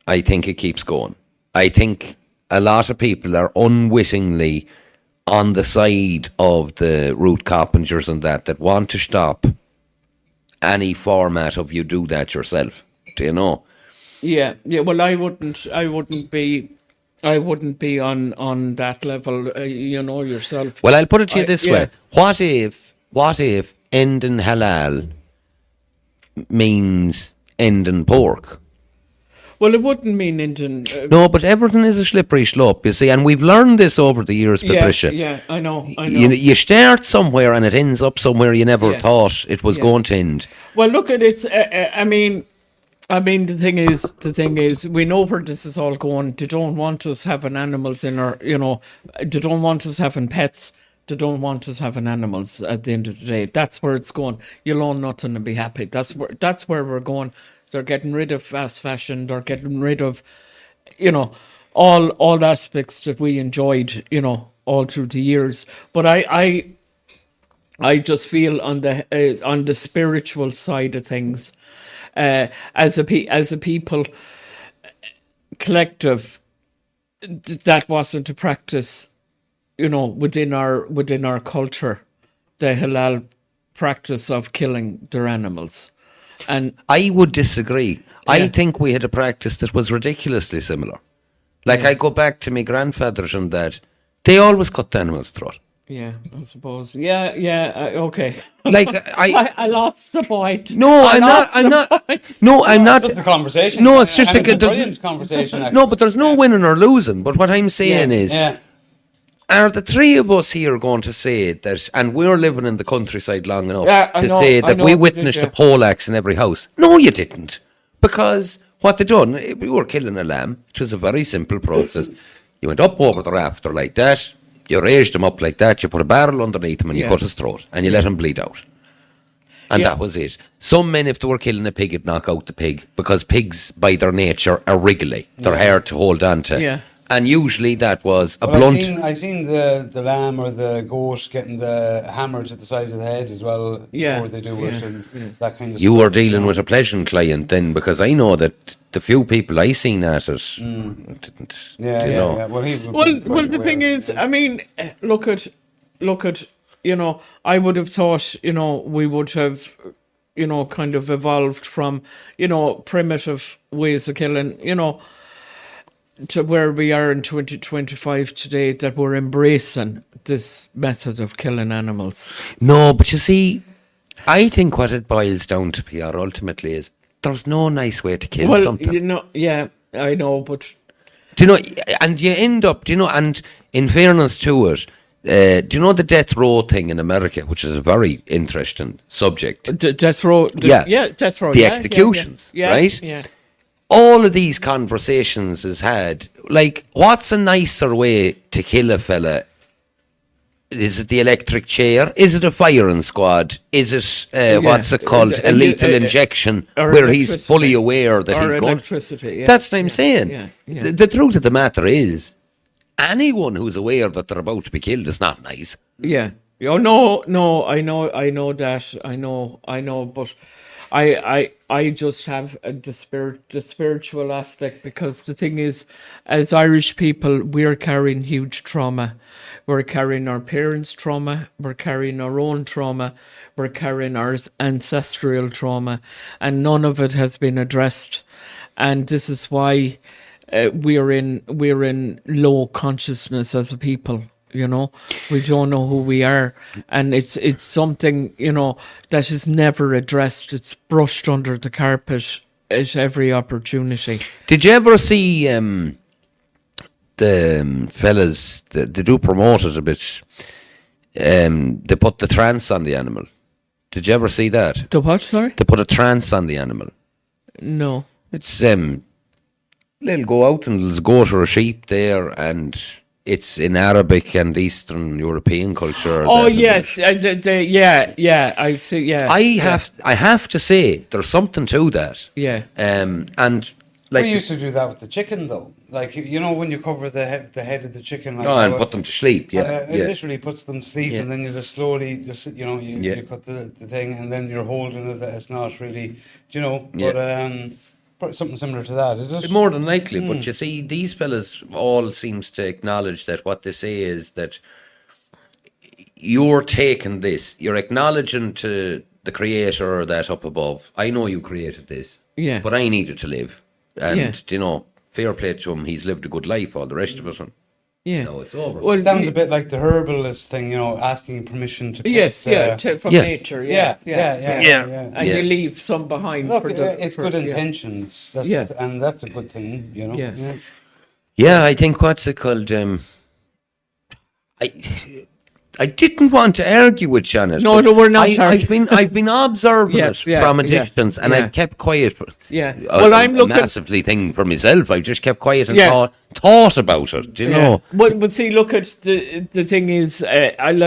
I think it keeps going. I think a lot of people are unwittingly on the side of the root carpenters and that want to stop any format of you do that yourself. Do you know? Yeah. Well, I wouldn't be on that level. Yourself. Well, I'll put it to you this way: what if ending halal means ending pork? Well, it wouldn't mean Indian. No, but everything is a slippery slope, you see, and we've learned this over the years, Patricia. Yeah, I know. You start somewhere and it ends up somewhere you never thought it was going to end. Well, look at it. I mean, the thing is, we know where this is all going. They don't want us having animals in our, they don't want us having pets. They don't want us having animals at the end of the day. That's where it's going. You'll own nothing and be happy. That's where we're going. They're getting rid of fast fashion. They're getting rid of, all aspects that we enjoyed, all through the years. But I just feel on the spiritual side of things, as a people collective, that wasn't a practice, within our culture, the halal practice of killing their animals. And I would disagree. I think we had a practice that was ridiculously similar. Like I go back to my grandfathers and that they always cut the animal's throat. Yeah, I suppose. Okay. Like I lost the point. No, I'm not. No, I'm not. Just the conversation. No, it's just because it's a brilliant conversation. Actually. No, but there's no winning or losing. But what I'm saying is. Are the three of us here going to say that, and we're living in the countryside long enough say that we witnessed a poleaxe in every house? No, you didn't. Because what they done, we were killing a lamb. It was a very simple process. You went up over the rafter like that, you raised him up like that, you put a barrel underneath him and you cut his throat and you let him bleed out. And that was it. Some men, if they were killing a pig, would knock out the pig because pigs, by their nature, are wriggly. They're hard to hold on to. Yeah. And usually that was a blunt. I seen the lamb or the goat getting the hammer to the side of the head as well before they do it and that kind of You stuff. were dealing with a pleasant client then, because I know that the few people I seen at it didn't. Yeah. Well, the thing is, I mean, look at, I would have thought, we would have, kind of evolved from, primitive ways of killing, to where we are in 2025 today, that we're embracing this method of killing animals. No, but you see, I think what it boils down to, PR, ultimately is there's no nice way to kill something. I know, but... Do you know, and you end up, and in fairness to it, do you know the death row thing in America, which is a very interesting subject? Death row? Death row. The executions, right? Yeah. All of these conversations is had, like, what's a nicer way to kill a fella? Is it the electric chair? Is it a firing squad? Is it, what's it called, a lethal injection, where he's fully aware that he's going? Electricity, That's what I'm saying. Yeah. The truth of the matter is, anyone who's aware that they're about to be killed is not nice. Yeah. Oh no, I know that, I know, but I just have the spiritual aspect, because the thing is, as Irish people, we're carrying huge trauma. We're carrying our parents' trauma. We're carrying our own trauma. We're carrying our ancestral trauma, and none of it has been addressed. And this is why we're in low consciousness as a people. We don't know who we are, and it's something that is never addressed. It's brushed under the carpet at every opportunity. Did you ever see the fellas? They do promote it a bit. They put the trance on the animal. Did you ever see that? The what? Sorry. They put a trance on the animal. No. It's they'll go out and they'll go to a sheep there, and it's in Arabic and Eastern European culture. Oh yes, yeah. I see. Yeah. I have to say there's something to that. Yeah. And like we used to do that with the chicken, though. Like, when you cover the head of the chicken, like, and put them to sleep. Yeah, it literally puts them to sleep, Yeah. and then you just slowly, you put the thing, and then you're holding it. It's not really, but something similar to that, is it? More than likely, but you see, these fellas all seems to acknowledge that what they say is that you're taking this, you're acknowledging to the creator that up above, I know you created this, but I needed to live. And, fair play to him, he's lived a good life, all the rest of it. And, it's over. Well, it sounds a bit like the herbalist thing, asking permission to pick, from nature. Yes, yeah. And you leave some behind. Look, it's good intentions, and that's a good thing, Yeah, I think what's it called? I didn't want to argue with Janet. No, we're not. I've been observing it from a distance, and I've kept quiet. Yeah. Well, I'm looking massively thing for myself. I just kept quiet and thought about it. Do you know? But see, look at the thing is, I've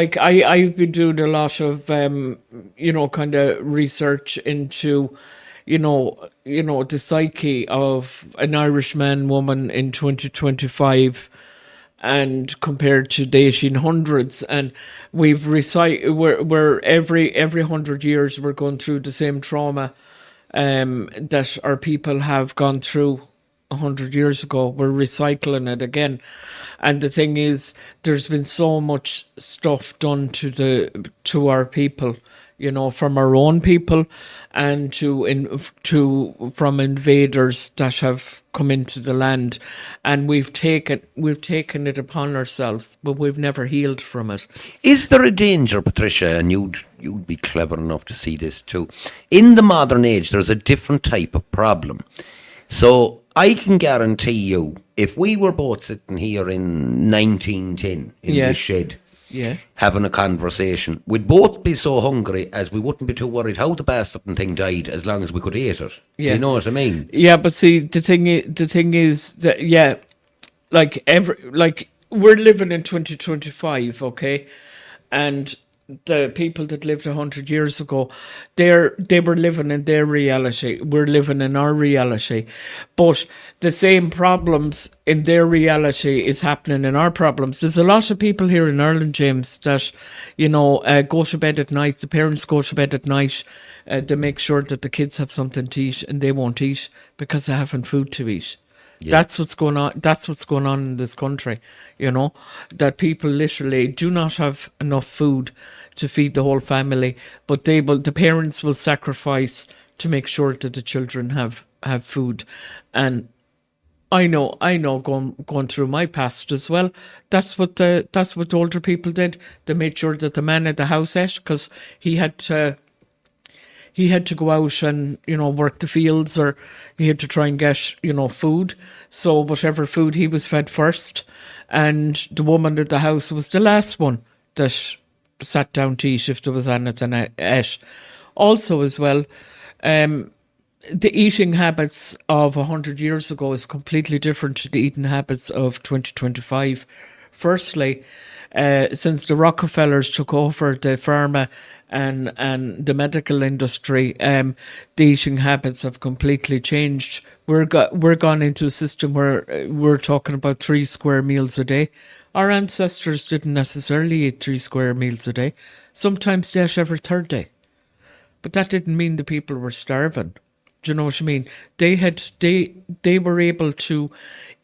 been doing a lot of kind of research into the psyche of an Irish man, woman in 2025. And compared to the 1800s, and we're every 100 years we're going through the same trauma that our people have gone through 100 years ago. We're recycling it again, and the thing is, there's been so much stuff done to our people, from our own people, and from invaders that have come into the land, and we've taken it upon ourselves, but we've never healed from it. Is there a danger, Patricia, and you'd be clever enough to see this too? In the modern age, there's a different type of problem. So I can guarantee you, if we were both sitting here in 1910 in this shed, having a conversation, we'd both be so hungry as we wouldn't be too worried how the bastard thing died, as long as we could eat it. Do you know what I mean? Yeah, but see, the thing is that we're living in 2025, okay, and the people that lived 100 years ago, they were living in their reality. We're living in our reality, but the same problems in their reality is happening in our problems. There's a lot of people here in Ireland, James, that go to bed at night. The parents go to bed at night. They make sure that the kids have something to eat, and they won't eat because they haven't food to eat. Yeah. That's what's going on. That's what's going on in this country. That people literally do not have enough food to feed the whole family, but the parents will sacrifice to make sure that the children have food. And I know going through my past as well. That's what older people did. They made sure that the man at the house ate, because he had to go out and, work the fields, or he had to try and get, food. So whatever food, he was fed first. And the woman at the house was the last one that sat down to eat if there was anything ate. Also as well, the eating habits of 100 years ago is completely different to the eating habits of 2025. Firstly, since the Rockefellers took over the pharma and the medical industry, the eating habits have completely changed. We're gone into a system where we're talking about 3 square meals a day. Our ancestors didn't necessarily eat 3 square meals a day. Sometimes they ate every third day. But that didn't mean the people were starving. Do you know what I mean? They were able to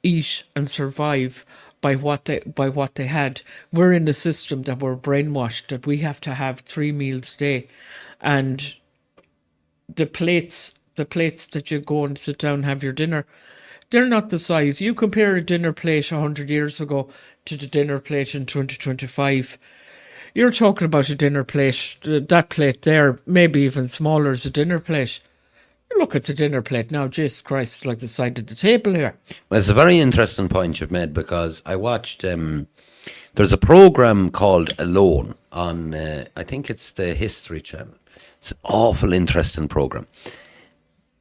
eat and survive by what they had. We're in a system that we're brainwashed that we have to have 3 meals a day, and the plates that you go and sit down and have your dinner, they're not the size. You compare a dinner plate 100 years ago to the dinner plate in 2025. You're talking about a dinner plate, that plate there, maybe even smaller as a dinner plate. You look at the dinner plate now, Jesus Christ, it's like the side of the table here. Well, it's a very interesting point you've made, because I watched, there's a programme called Alone on, I think it's the History Channel. It's an awful interesting programme.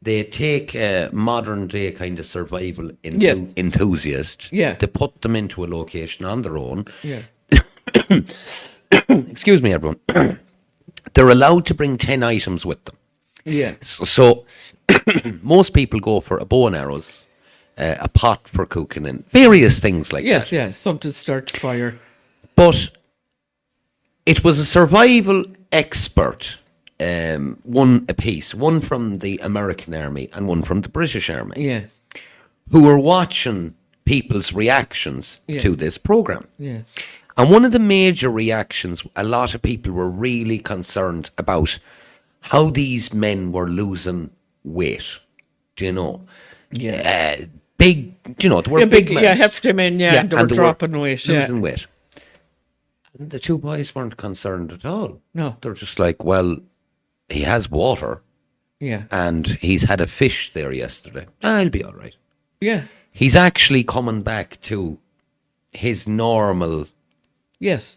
They take a modern day kind of survival enthusiast. Yeah. They put them into a location on their own. Yeah. Excuse me, everyone. They're allowed to bring 10 items with them. Yeah. So most people go for a bow and arrows, a pot for cooking, and various things like that. Yes, yes, something to start the fire. But it was a survival expert, one apiece, one from the American Army and one from the British Army, Yeah. who were watching people's reactions to this program. Yeah. And one of the major reactions, a lot of people were really concerned about how these men were losing weight. Do you know? Yeah. Big, you know, they were big men. Yeah, hefty men, and they were dropping weight. Losing weight. And the two boys weren't concerned at all. No. They're just like, well, he has water. Yeah. And he's had a fish there yesterday. I'll be all right. Yeah. He's actually coming back to his normal... Yes.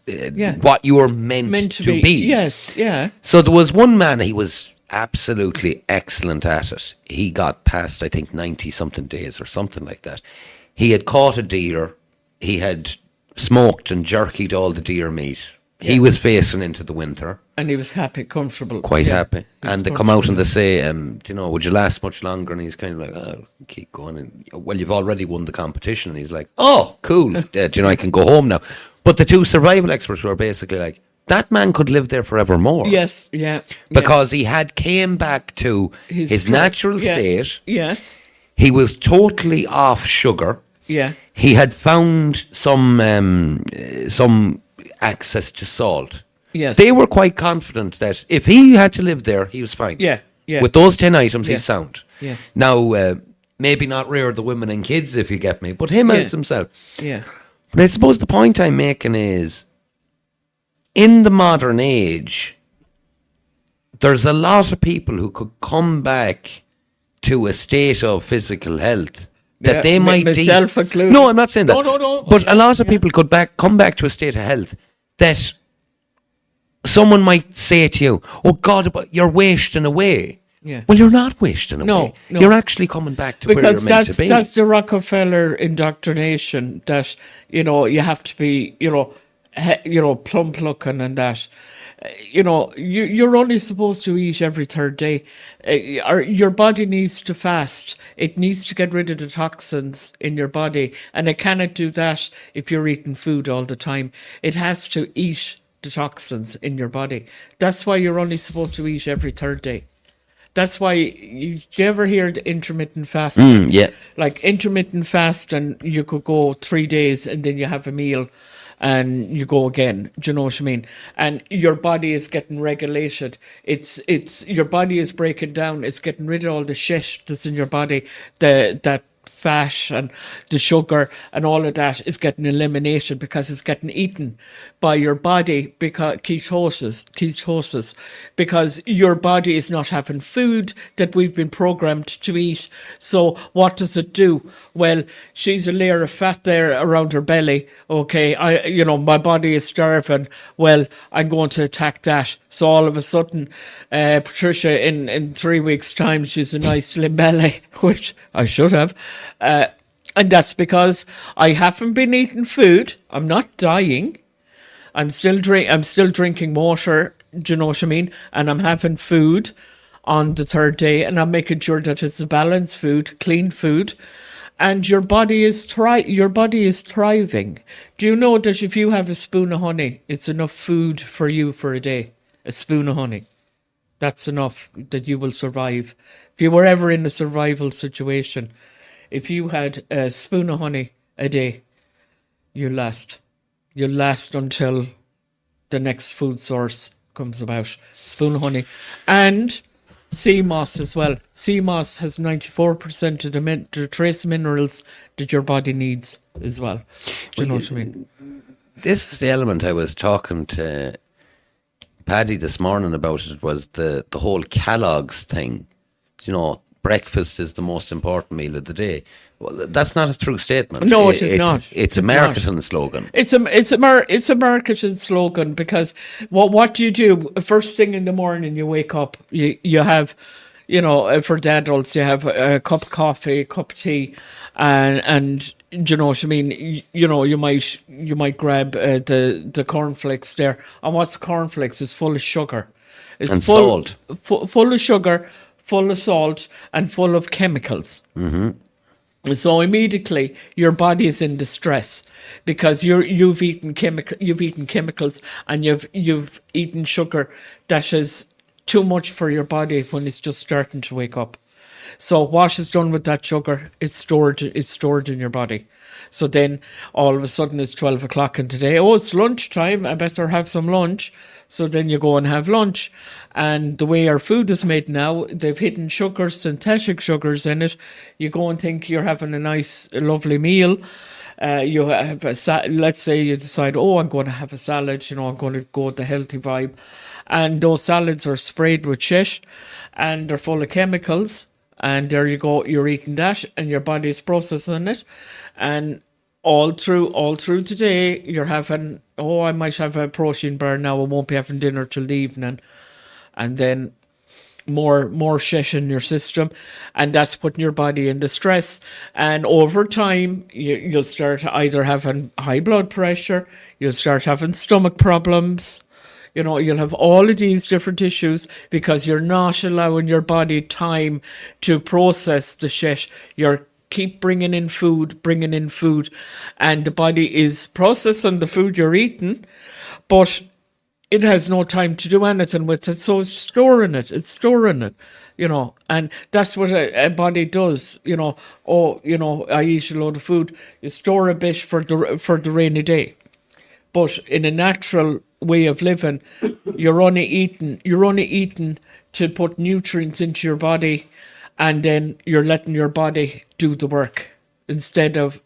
What you're meant to be. Yes, yeah. So there was one man, he was absolutely excellent at it. He got past, I think, 90-something days or something like that. He had caught a deer. He had smoked and jerkied all the deer meat. Yeah. He was facing into the winter. And he was happy, comfortable. Quite happy. And they come out and they say, you know, would you last much longer? And he's kind of like, oh, keep going. And, well, you've already won the competition. And he's like, oh, cool. You know, I can go home now. But the two survival experts were basically like, that man could live there forevermore. Yes, yeah. Because he had came back to his natural state. Yes. He was totally off sugar. Yeah. He had found some access to salt. Yes. They were quite confident that if he had to live there, he was fine. Yeah, yeah. With those 10 items, he's sound. Yeah. Now, maybe not rear the women and kids, if you get me, but him as himself. Yeah. But I suppose the point I'm making is, in the modern age, there's a lot of people who could come back to a state of physical health that they might... Myself included. No, I'm not saying that. No. But a lot of people could come back to a state of health that someone might say to you, oh God, you're wasting away. Yeah. Well, you're not wasting away. No. You're actually coming back to where you're meant to be. Because that's the Rockefeller indoctrination that, you know, you have to be, you know, plump looking and that. You know, you're only supposed to eat every third day. Your body needs to fast. It needs to get rid of the toxins in your body. And it cannot do that if you're eating food all the time. It has to eat the toxins in your body. That's why you're only supposed to eat every third day. That's why you ever hear the intermittent fasting? Yeah. Like intermittent fasting, you could go 3 days and then you have a meal and you go again. Do you know what I mean? And your body is getting regulated. It's your body is breaking down. It's getting rid of all the shit that's in your body. That fat and the sugar and all of that is getting eliminated because it's getting eaten by your body, because ketosis, because your body is not having food that we've been programmed to eat. So what does it do? Well, she's a layer of fat there around her belly. Okay, my body is starving. Well, I'm going to attack that. So all of a sudden, Patricia, in 3 weeks' time, she's a nice slim belly, which I should have. And that's because I haven't been eating food. I'm not dying. I'm still drinking water. Do you know what I mean? And I'm having food on the third day, and I'm making sure that it's a balanced food, clean food. and your body is thriving. Do you know that if you have a spoon of honey, it's enough food for you for a day? A spoon of honey. That's enough that you will survive. If you were ever in a survival situation, if you had a spoon of honey a day, you'll last. You'll last until the next food source comes about. Spoon of honey. And sea moss as well. Sea moss has 94% of the trace minerals that your body needs as well. Do you know what I mean? This is the element I was talking to Paddy this morning about. It was the whole Kellogg's thing. You know, breakfast is the most important meal of the day. Well, that's not a true statement. No, it is not. It's a marketing slogan. It's a marketing slogan, because what do you do first thing in the morning? You wake up. You have, you know, for the adults, you have a cup of coffee, a cup of tea, and you know what I mean. You know, you might grab the cornflakes there. And what's cornflakes? It's full of sugar. It's and full, salt. Full of sugar, full of salt, and full of chemicals. Mm-hmm. So immediately your body is in distress because you've eaten chemicals, and you've eaten sugar that is too much for your body when it's just starting to wake up. So what is done with that sugar? It's stored in your body. So then all of a sudden it's 12 o'clock in the day. Oh, it's lunchtime. I better have some lunch. So then you go and have lunch. And the way our food is made now, they've hidden sugars, synthetic sugars in it. You go and think you're having a nice, lovely meal. You have let's say you decide, oh, I'm going to have a salad. You know, I'm going to go with the healthy vibe. And those salads are sprayed with shit, and they're full of chemicals. And there you go, you're eating that, and your body's processing it. And all through today, you're having, oh, I might have a protein bar now, I won't be having dinner till the evening. And then more shit in your system, and that's putting your body in distress. And over time, you'll start either having high blood pressure, you'll start having stomach problems. You know, you'll have all of these different issues because you're not allowing your body time to process the shit. You're keep bringing in food, and the body is processing the food you're eating, but it has no time to do anything with it, so it's storing it, you know, and that's what a body does, you know. Oh, you know, I eat a load of food, you store a bit for the rainy day. But in a natural way of living, you're only eating to put nutrients into your body, and then you're letting your body do the work instead of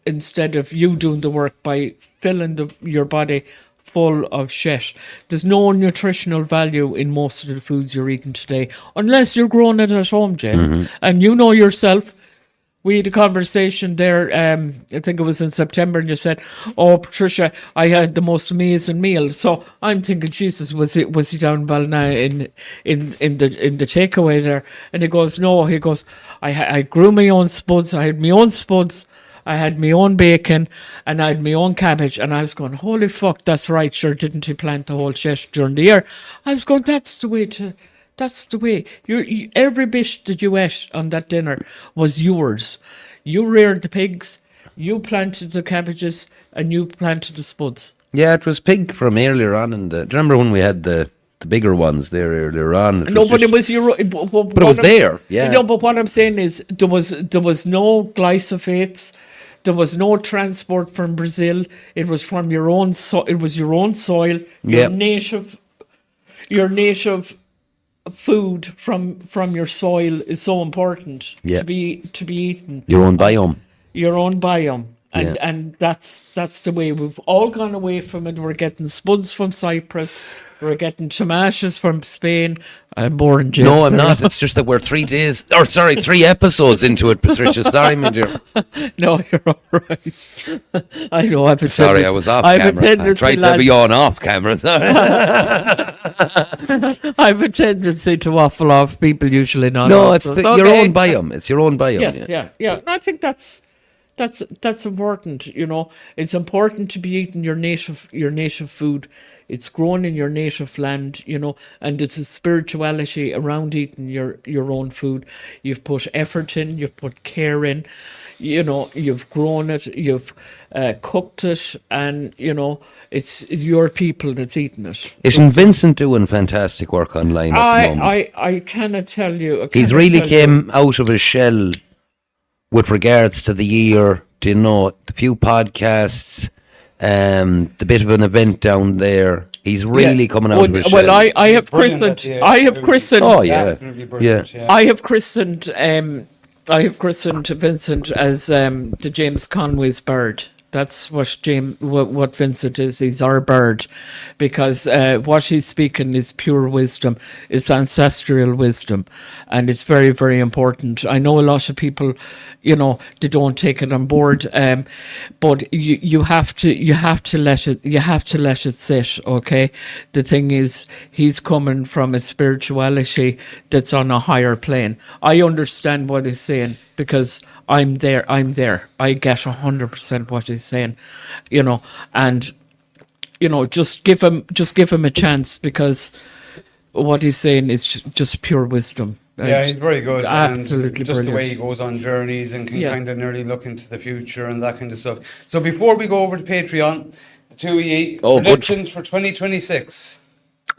you doing the work by filling your body full of shit. There's no nutritional value in most of the foods you're eating today, unless you're growing it at home, James. Mm-hmm. And you know yourself. We had a conversation there, I think it was in September, and you said, oh, Patricia, I had the most amazing meal. So I'm thinking, Jesus, was he down Ballina in the takeaway there? And he goes, no, I grew my own spuds, I had my own spuds, I had my own bacon, and I had my own cabbage. And I was going, holy fuck, that's right, sure, didn't he plant the whole shit during the year? I was going, that's the way. You every bit that you ate on that dinner was yours. You reared the pigs, you planted the cabbages, and you planted the spuds. Yeah, it was pig from earlier on. Do you remember when we had the bigger ones there earlier on? But it was your. But it was there, yeah. You know, but what I'm saying is there was no glyphosates. There was no transport from Brazil. It was from your own. It was your own soil. Your native food from your soil is so important to be eaten. Your own biome. And that's the way we've all gone away from it. We're getting spuds from Cyprus. We're getting tomatoes from Spain. I'm boring, James. No, I'm not. It's just that we're 3 episodes into it, Patricia. Sorry, my dear. No, you're all right. I know. I was off camera. I tried to be on off camera. Sorry. I have a tendency to waffle off. People usually not. No, it's your own biome. It's your own biome. Yes, yeah. No, I think that's that's important. It's important to be eating your native food. It's grown in your native land, and it's a spirituality around eating your own food. You've put effort in, you've put care in, you've grown it, you've cooked it, and it's your people that's eating it. Isn't Vincent doing fantastic work online at the moment? I cannot tell you. He's really came out of his shell with regards to the year. The few podcasts, the bit of an event down there. He's really coming out of his shell. Well, I have christened. I have christened. Oh yeah, yeah. I have christened. I have christened Vincent as the James Conway's bird. That's what what Vincent is. He's our bird, because what he's speaking is pure wisdom. It's ancestral wisdom, and it's very, very important. I know a lot of people, they don't take it on board, but you have to let it sit. Okay, the thing is, he's coming from a spirituality that's on a higher plane. I understand what he's saying, because I'm there. I get 100% what he's saying, and just give him a chance, because what he's saying is just pure wisdom. Yeah, he's very good. Absolutely and just brilliant. the way he goes on journeys and can kind of nearly look into the future and that kind of stuff. So before we go over to Patreon, the two of you, predictions for 2026.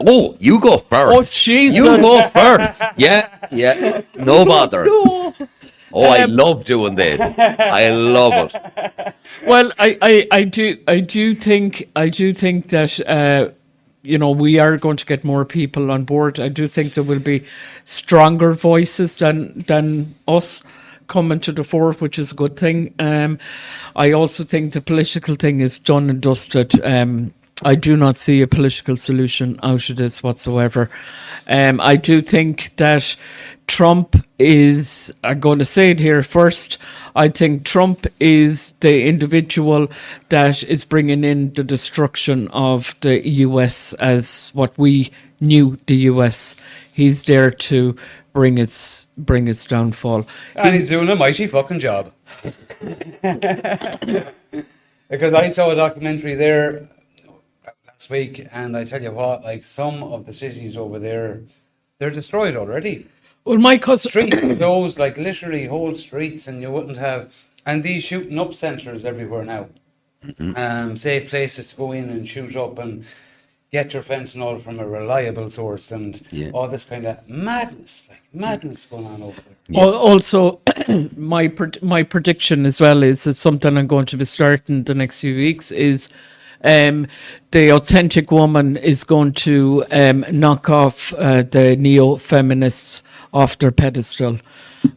Oh, you go first. Oh, jeez. You go first. Yeah. No bother. No. Oh, I love doing this. I love it. Well, I do think that we are going to get more people on board. I do think there will be stronger voices than us coming to the fore, which is a good thing. I also think the political thing is done and dusted. I do not see a political solution out of this whatsoever. I do think that Trump is, I'm going to say it here first, I think Trump is the individual that is bringing in the destruction of the US as what we knew the US. He's there to bring its downfall. And he's doing a mighty fucking job. Because I saw a documentary there last week, and I tell you what, like, some of the cities over there, they're destroyed already. Well, my cousin... Streets closed, like literally whole streets, and you wouldn't have... And these shooting up centres everywhere now. Safe places to go in and shoot up and get your fentanyl from a reliable source, and all this kind of madness going on over there. Yeah. Also, my prediction as well is that something I'm going to be starting the next few weeks is the authentic woman is going to knock off the neo-feminists off their pedestal,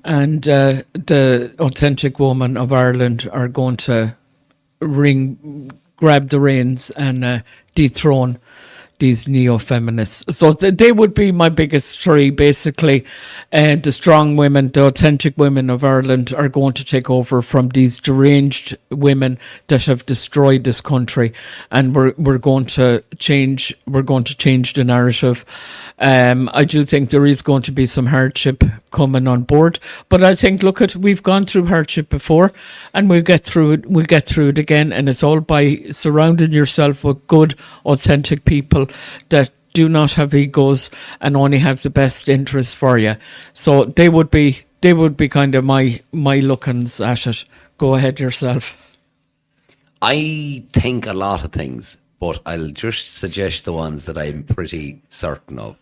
and the authentic woman of Ireland are going to grab the reins and dethrone these neo-feminists. So they would be my biggest three, basically. And the strong women, the authentic women of Ireland, are going to take over from these deranged women that have destroyed this country, and we're going to change. We're going to change the narrative. I do think there is going to be some hardship coming on board, but I think, we've gone through hardship before, and we'll get through it. We'll get through it again, and it's all by surrounding yourself with good, authentic people that do not have egos and only have the best interest for you. So they would be kind of my lookings at it. Go ahead yourself. I think a lot of things, but I'll just suggest the ones that I'm pretty certain of.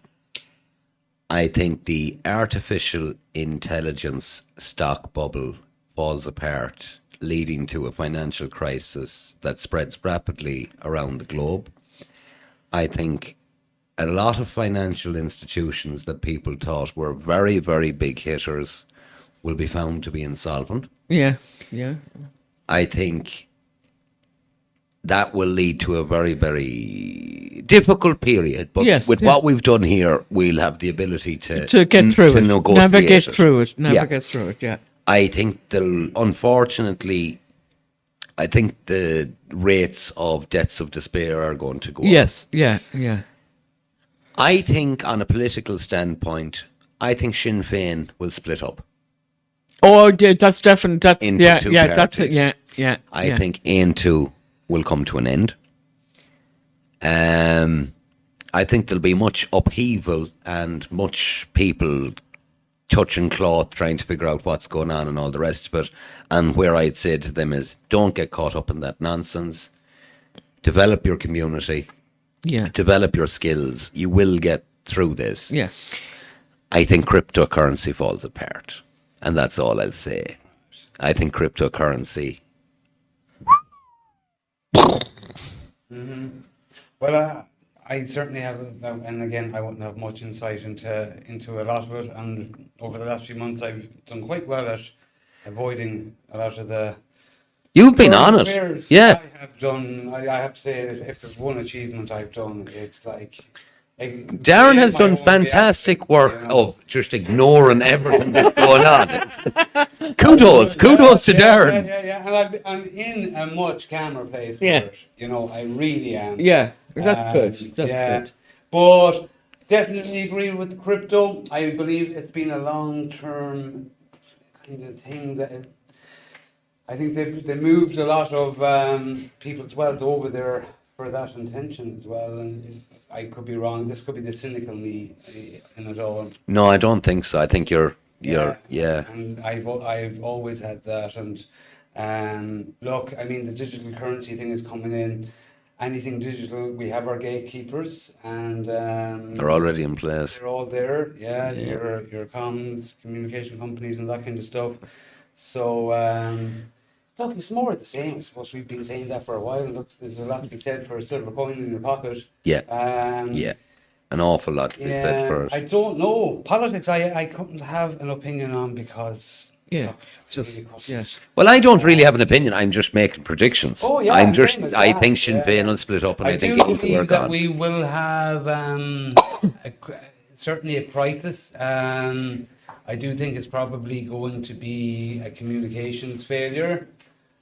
I think the artificial intelligence stock bubble falls apart, leading to a financial crisis that spreads rapidly around the globe. I think a lot of financial institutions that people thought were very, very big hitters will be found to be insolvent. Yeah. I think that will lead to a very, very difficult period. But what we've done here, we'll have the ability to get through it, navigate through it. Get through it, yeah. I think unfortunately, I think the rates of deaths of despair are going to go up. Yes, yeah. I think on a political standpoint, I think Sinn Féin will split up. Oh, yeah, that's definitely, that's, into yeah, two yeah, that's it, charities. yeah. I think Ain 2 will come to an end. I think there'll be much upheaval and much people touching cloth, trying to figure out what's going on and all the rest of it. And where I'd say to them is, don't get caught up in that nonsense. Develop your community. Yeah. Develop your skills. You will get through this. Yeah. I think cryptocurrency falls apart. And that's all I'll say. I think cryptocurrency... Well, I certainly have, and again, I wouldn't have much insight into a lot of it. And over the last few months, I've done quite well at avoiding a lot of the. You've been current on it. affairs. Yeah. I have done. I have to say, if there's one achievement I've done, it's like. Darren has done fantastic work of just ignoring everything that's going on. Kudos to Darren. Yeah. And I'm in a much calmer place for Yeah. it. You know, I really am. Yeah, that's good. That's good. But definitely agree with the crypto. I believe it's been a long-term kind of thing that I think they moved a lot of people's wealth over there for that intention as well. And I could be wrong. This could be the cynical me in it all. No, I don't think so. I think you're. And I've always had that. And look, I mean, the digital currency thing is coming in. Anything digital, we have our gatekeepers, and They're already in place. they're all there. Yeah. Your comms, communication companies, and that kind of stuff. So look, it's more of the same. I suppose we've been saying that for a while. Look, there's a lot to be said for a silver coin in your pocket. Yeah. Yeah. An awful lot to be said for I it. don't know. Politics, I couldn't have an opinion on because. Yeah, Look, it's just, really costs- yeah. Well, I don't really have an opinion. I'm just making predictions. Oh, yeah, I'm just. same as I that, think Sinn yeah. Féin will split up, and I think do it will believe work that on. we will have certainly a crisis. I do think it's probably going to be a communications failure.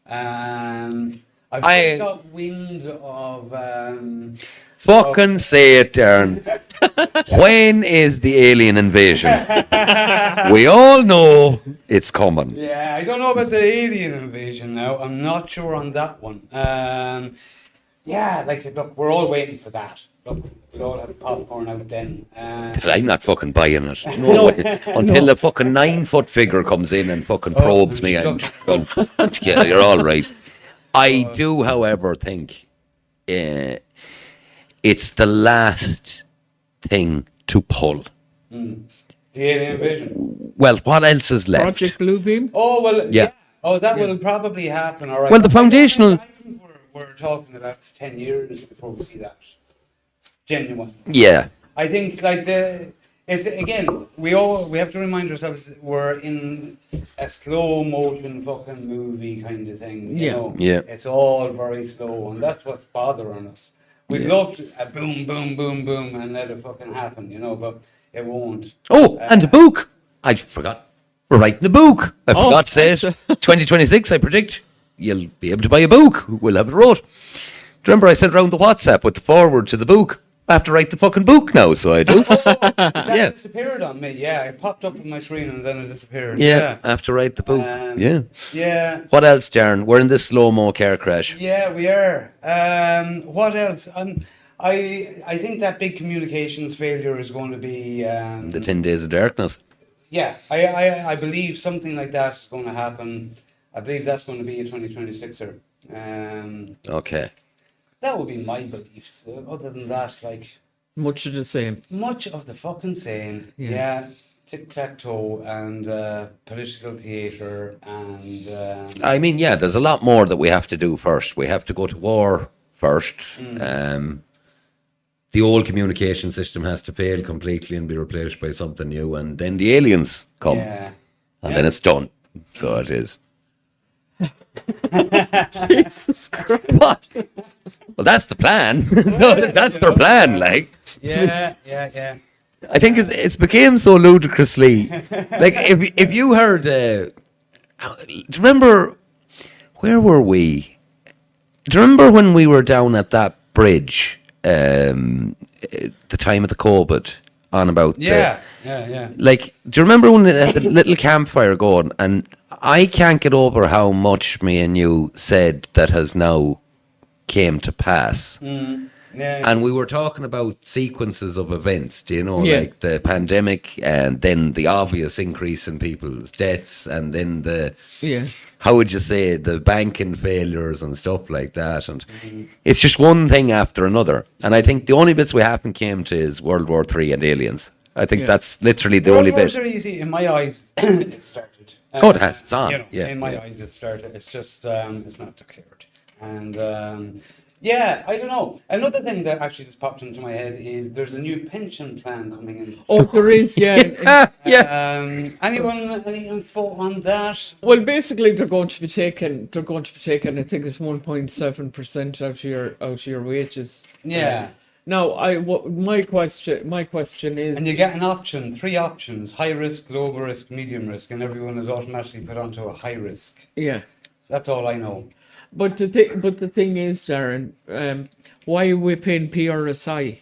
I've just got wind of. Fucking say it, Darren. When is the alien invasion? We all know it's coming. Yeah, I don't know about the alien invasion now. I'm not sure on that one. Yeah, like, look, we're all waiting for that. Look, we'll all have popcorn out then. But I'm not fucking buying it. No way. Until the fucking 9-foot figure comes in and fucking probes me. Yeah, you're all right. I do, however, think it's the last thing to pull. The alien invasion. Well, what else is left? Project Bluebeam? Oh, well, Yeah. Oh, that will probably happen, all right. Well, the foundational- I think we're talking about 10 years before we see that. Genuine. Yeah. I think, like, again, we have to remind ourselves we're in a slow motion fucking movie kind of thing. You know? Yeah. It's all very slow, and that's what's bothering us. We'd love to a boom, boom, boom, boom, and let it fucking happen, you know, but it won't. Oh, and a book. I forgot. We're writing a book. I forgot to say it. 2026, I predict you'll be able to buy a book. We'll have it wrote. Do you remember I sent around the WhatsApp with the forward to the book? I have to write the fucking book now, so I do. That disappeared on me, yeah. It popped up on my screen and then it disappeared. Yeah, I have to write the book. Yeah. Yeah. What else, Darren? We're in this slow-mo car crash. Yeah, we are. What else? I think that big communications failure is going to be... The 10 Days of Darkness. Yeah, I believe something like that is going to happen. I believe that's going to be a 2026er. Okay. That would be my beliefs. Other than that, like... Much of the same. Much of the fucking same. Yeah. Yeah. Tic-tac-toe and political theatre and... I mean, yeah, there's a lot more that we have to do first. We have to go to war first. The old communication system has to fail completely and be replaced by something new, and then the aliens come, and then it's done. So it is. Jesus Christ. What? Well, that's the plan. That's their plan, like. Yeah. I think it's became so ludicrously. Like, if you heard... do you remember... Where were we? Do you remember when we were down at that bridge... the time of the COVID on about Yeah. like, do you remember when they had the little campfire going and I can't get over how much me and you said that has now came to pass. Yeah. And we were talking about sequences of events, do you know, Yeah. like the pandemic and then the obvious increase in people's deaths and then the, Yeah. how would you say, the banking failures and stuff like that. And it's just one thing after another. And I think the only bits we haven't came to is World War III and aliens. I think Yeah. that's literally the only bit. Easy, in my eyes, it started. Oh, it has. It's on. You know, Yeah, in my yeah. eyes, it started. It's just, it's not declared. And yeah, I don't know. Another thing that actually just popped into my head is there's a new pension plan coming in. Oh, there is, yeah. Anyone, any info on that? Well, basically, they're going to be taking. I think it's 1.7% out of your wages. Yeah. Now, my question is, And you get an option, 3 options: high risk, low risk, medium risk, and everyone is automatically put onto a high risk. yeah. That's all I know. But the thing is, Darren, why are we paying PRSI?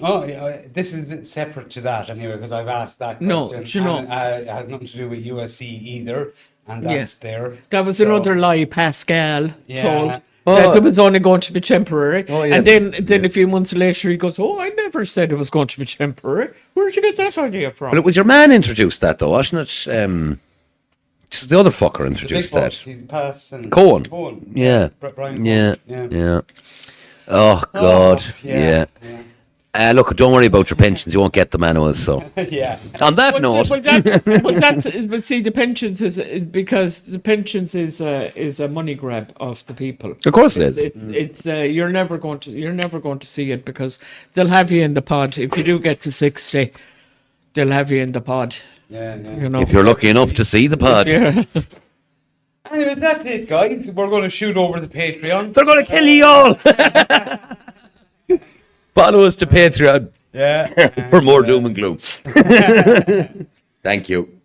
Oh, yeah, this is separate to that anyway, because I've asked that question. No, do you know- And, it has nothing to do with USC either, and that's there. That was So, another lie Pascal Yeah. told. Oh. That it was only going to be temporary. Oh, yeah. And then a few months later he goes, "Oh, I never said it was going to be temporary. Where did you get that idea from?" Well, it was your man introduced that, though, wasn't it? Just the other fucker The big introduced boss, that. he's passed. And Cohen. Yeah. Brian Yeah. Cohen. Yeah. Oh, God. Yeah. Look, don't worry about your pensions. You won't get them anyways, so. Yeah. On that note. But see, the pensions is because the pensions is a money grab of the people. Of course it is. It's you're never going to see it because they'll have you in the pod if you do get to 60. They'll have you in the pod. Yeah. You know. If you're lucky enough to see the pod. Yeah. Anyways, that's it, guys. We're going to shoot over the Patreon. They're going to kill you all. Follow us to Patreon Yeah. for more doom and gloom. Thank you.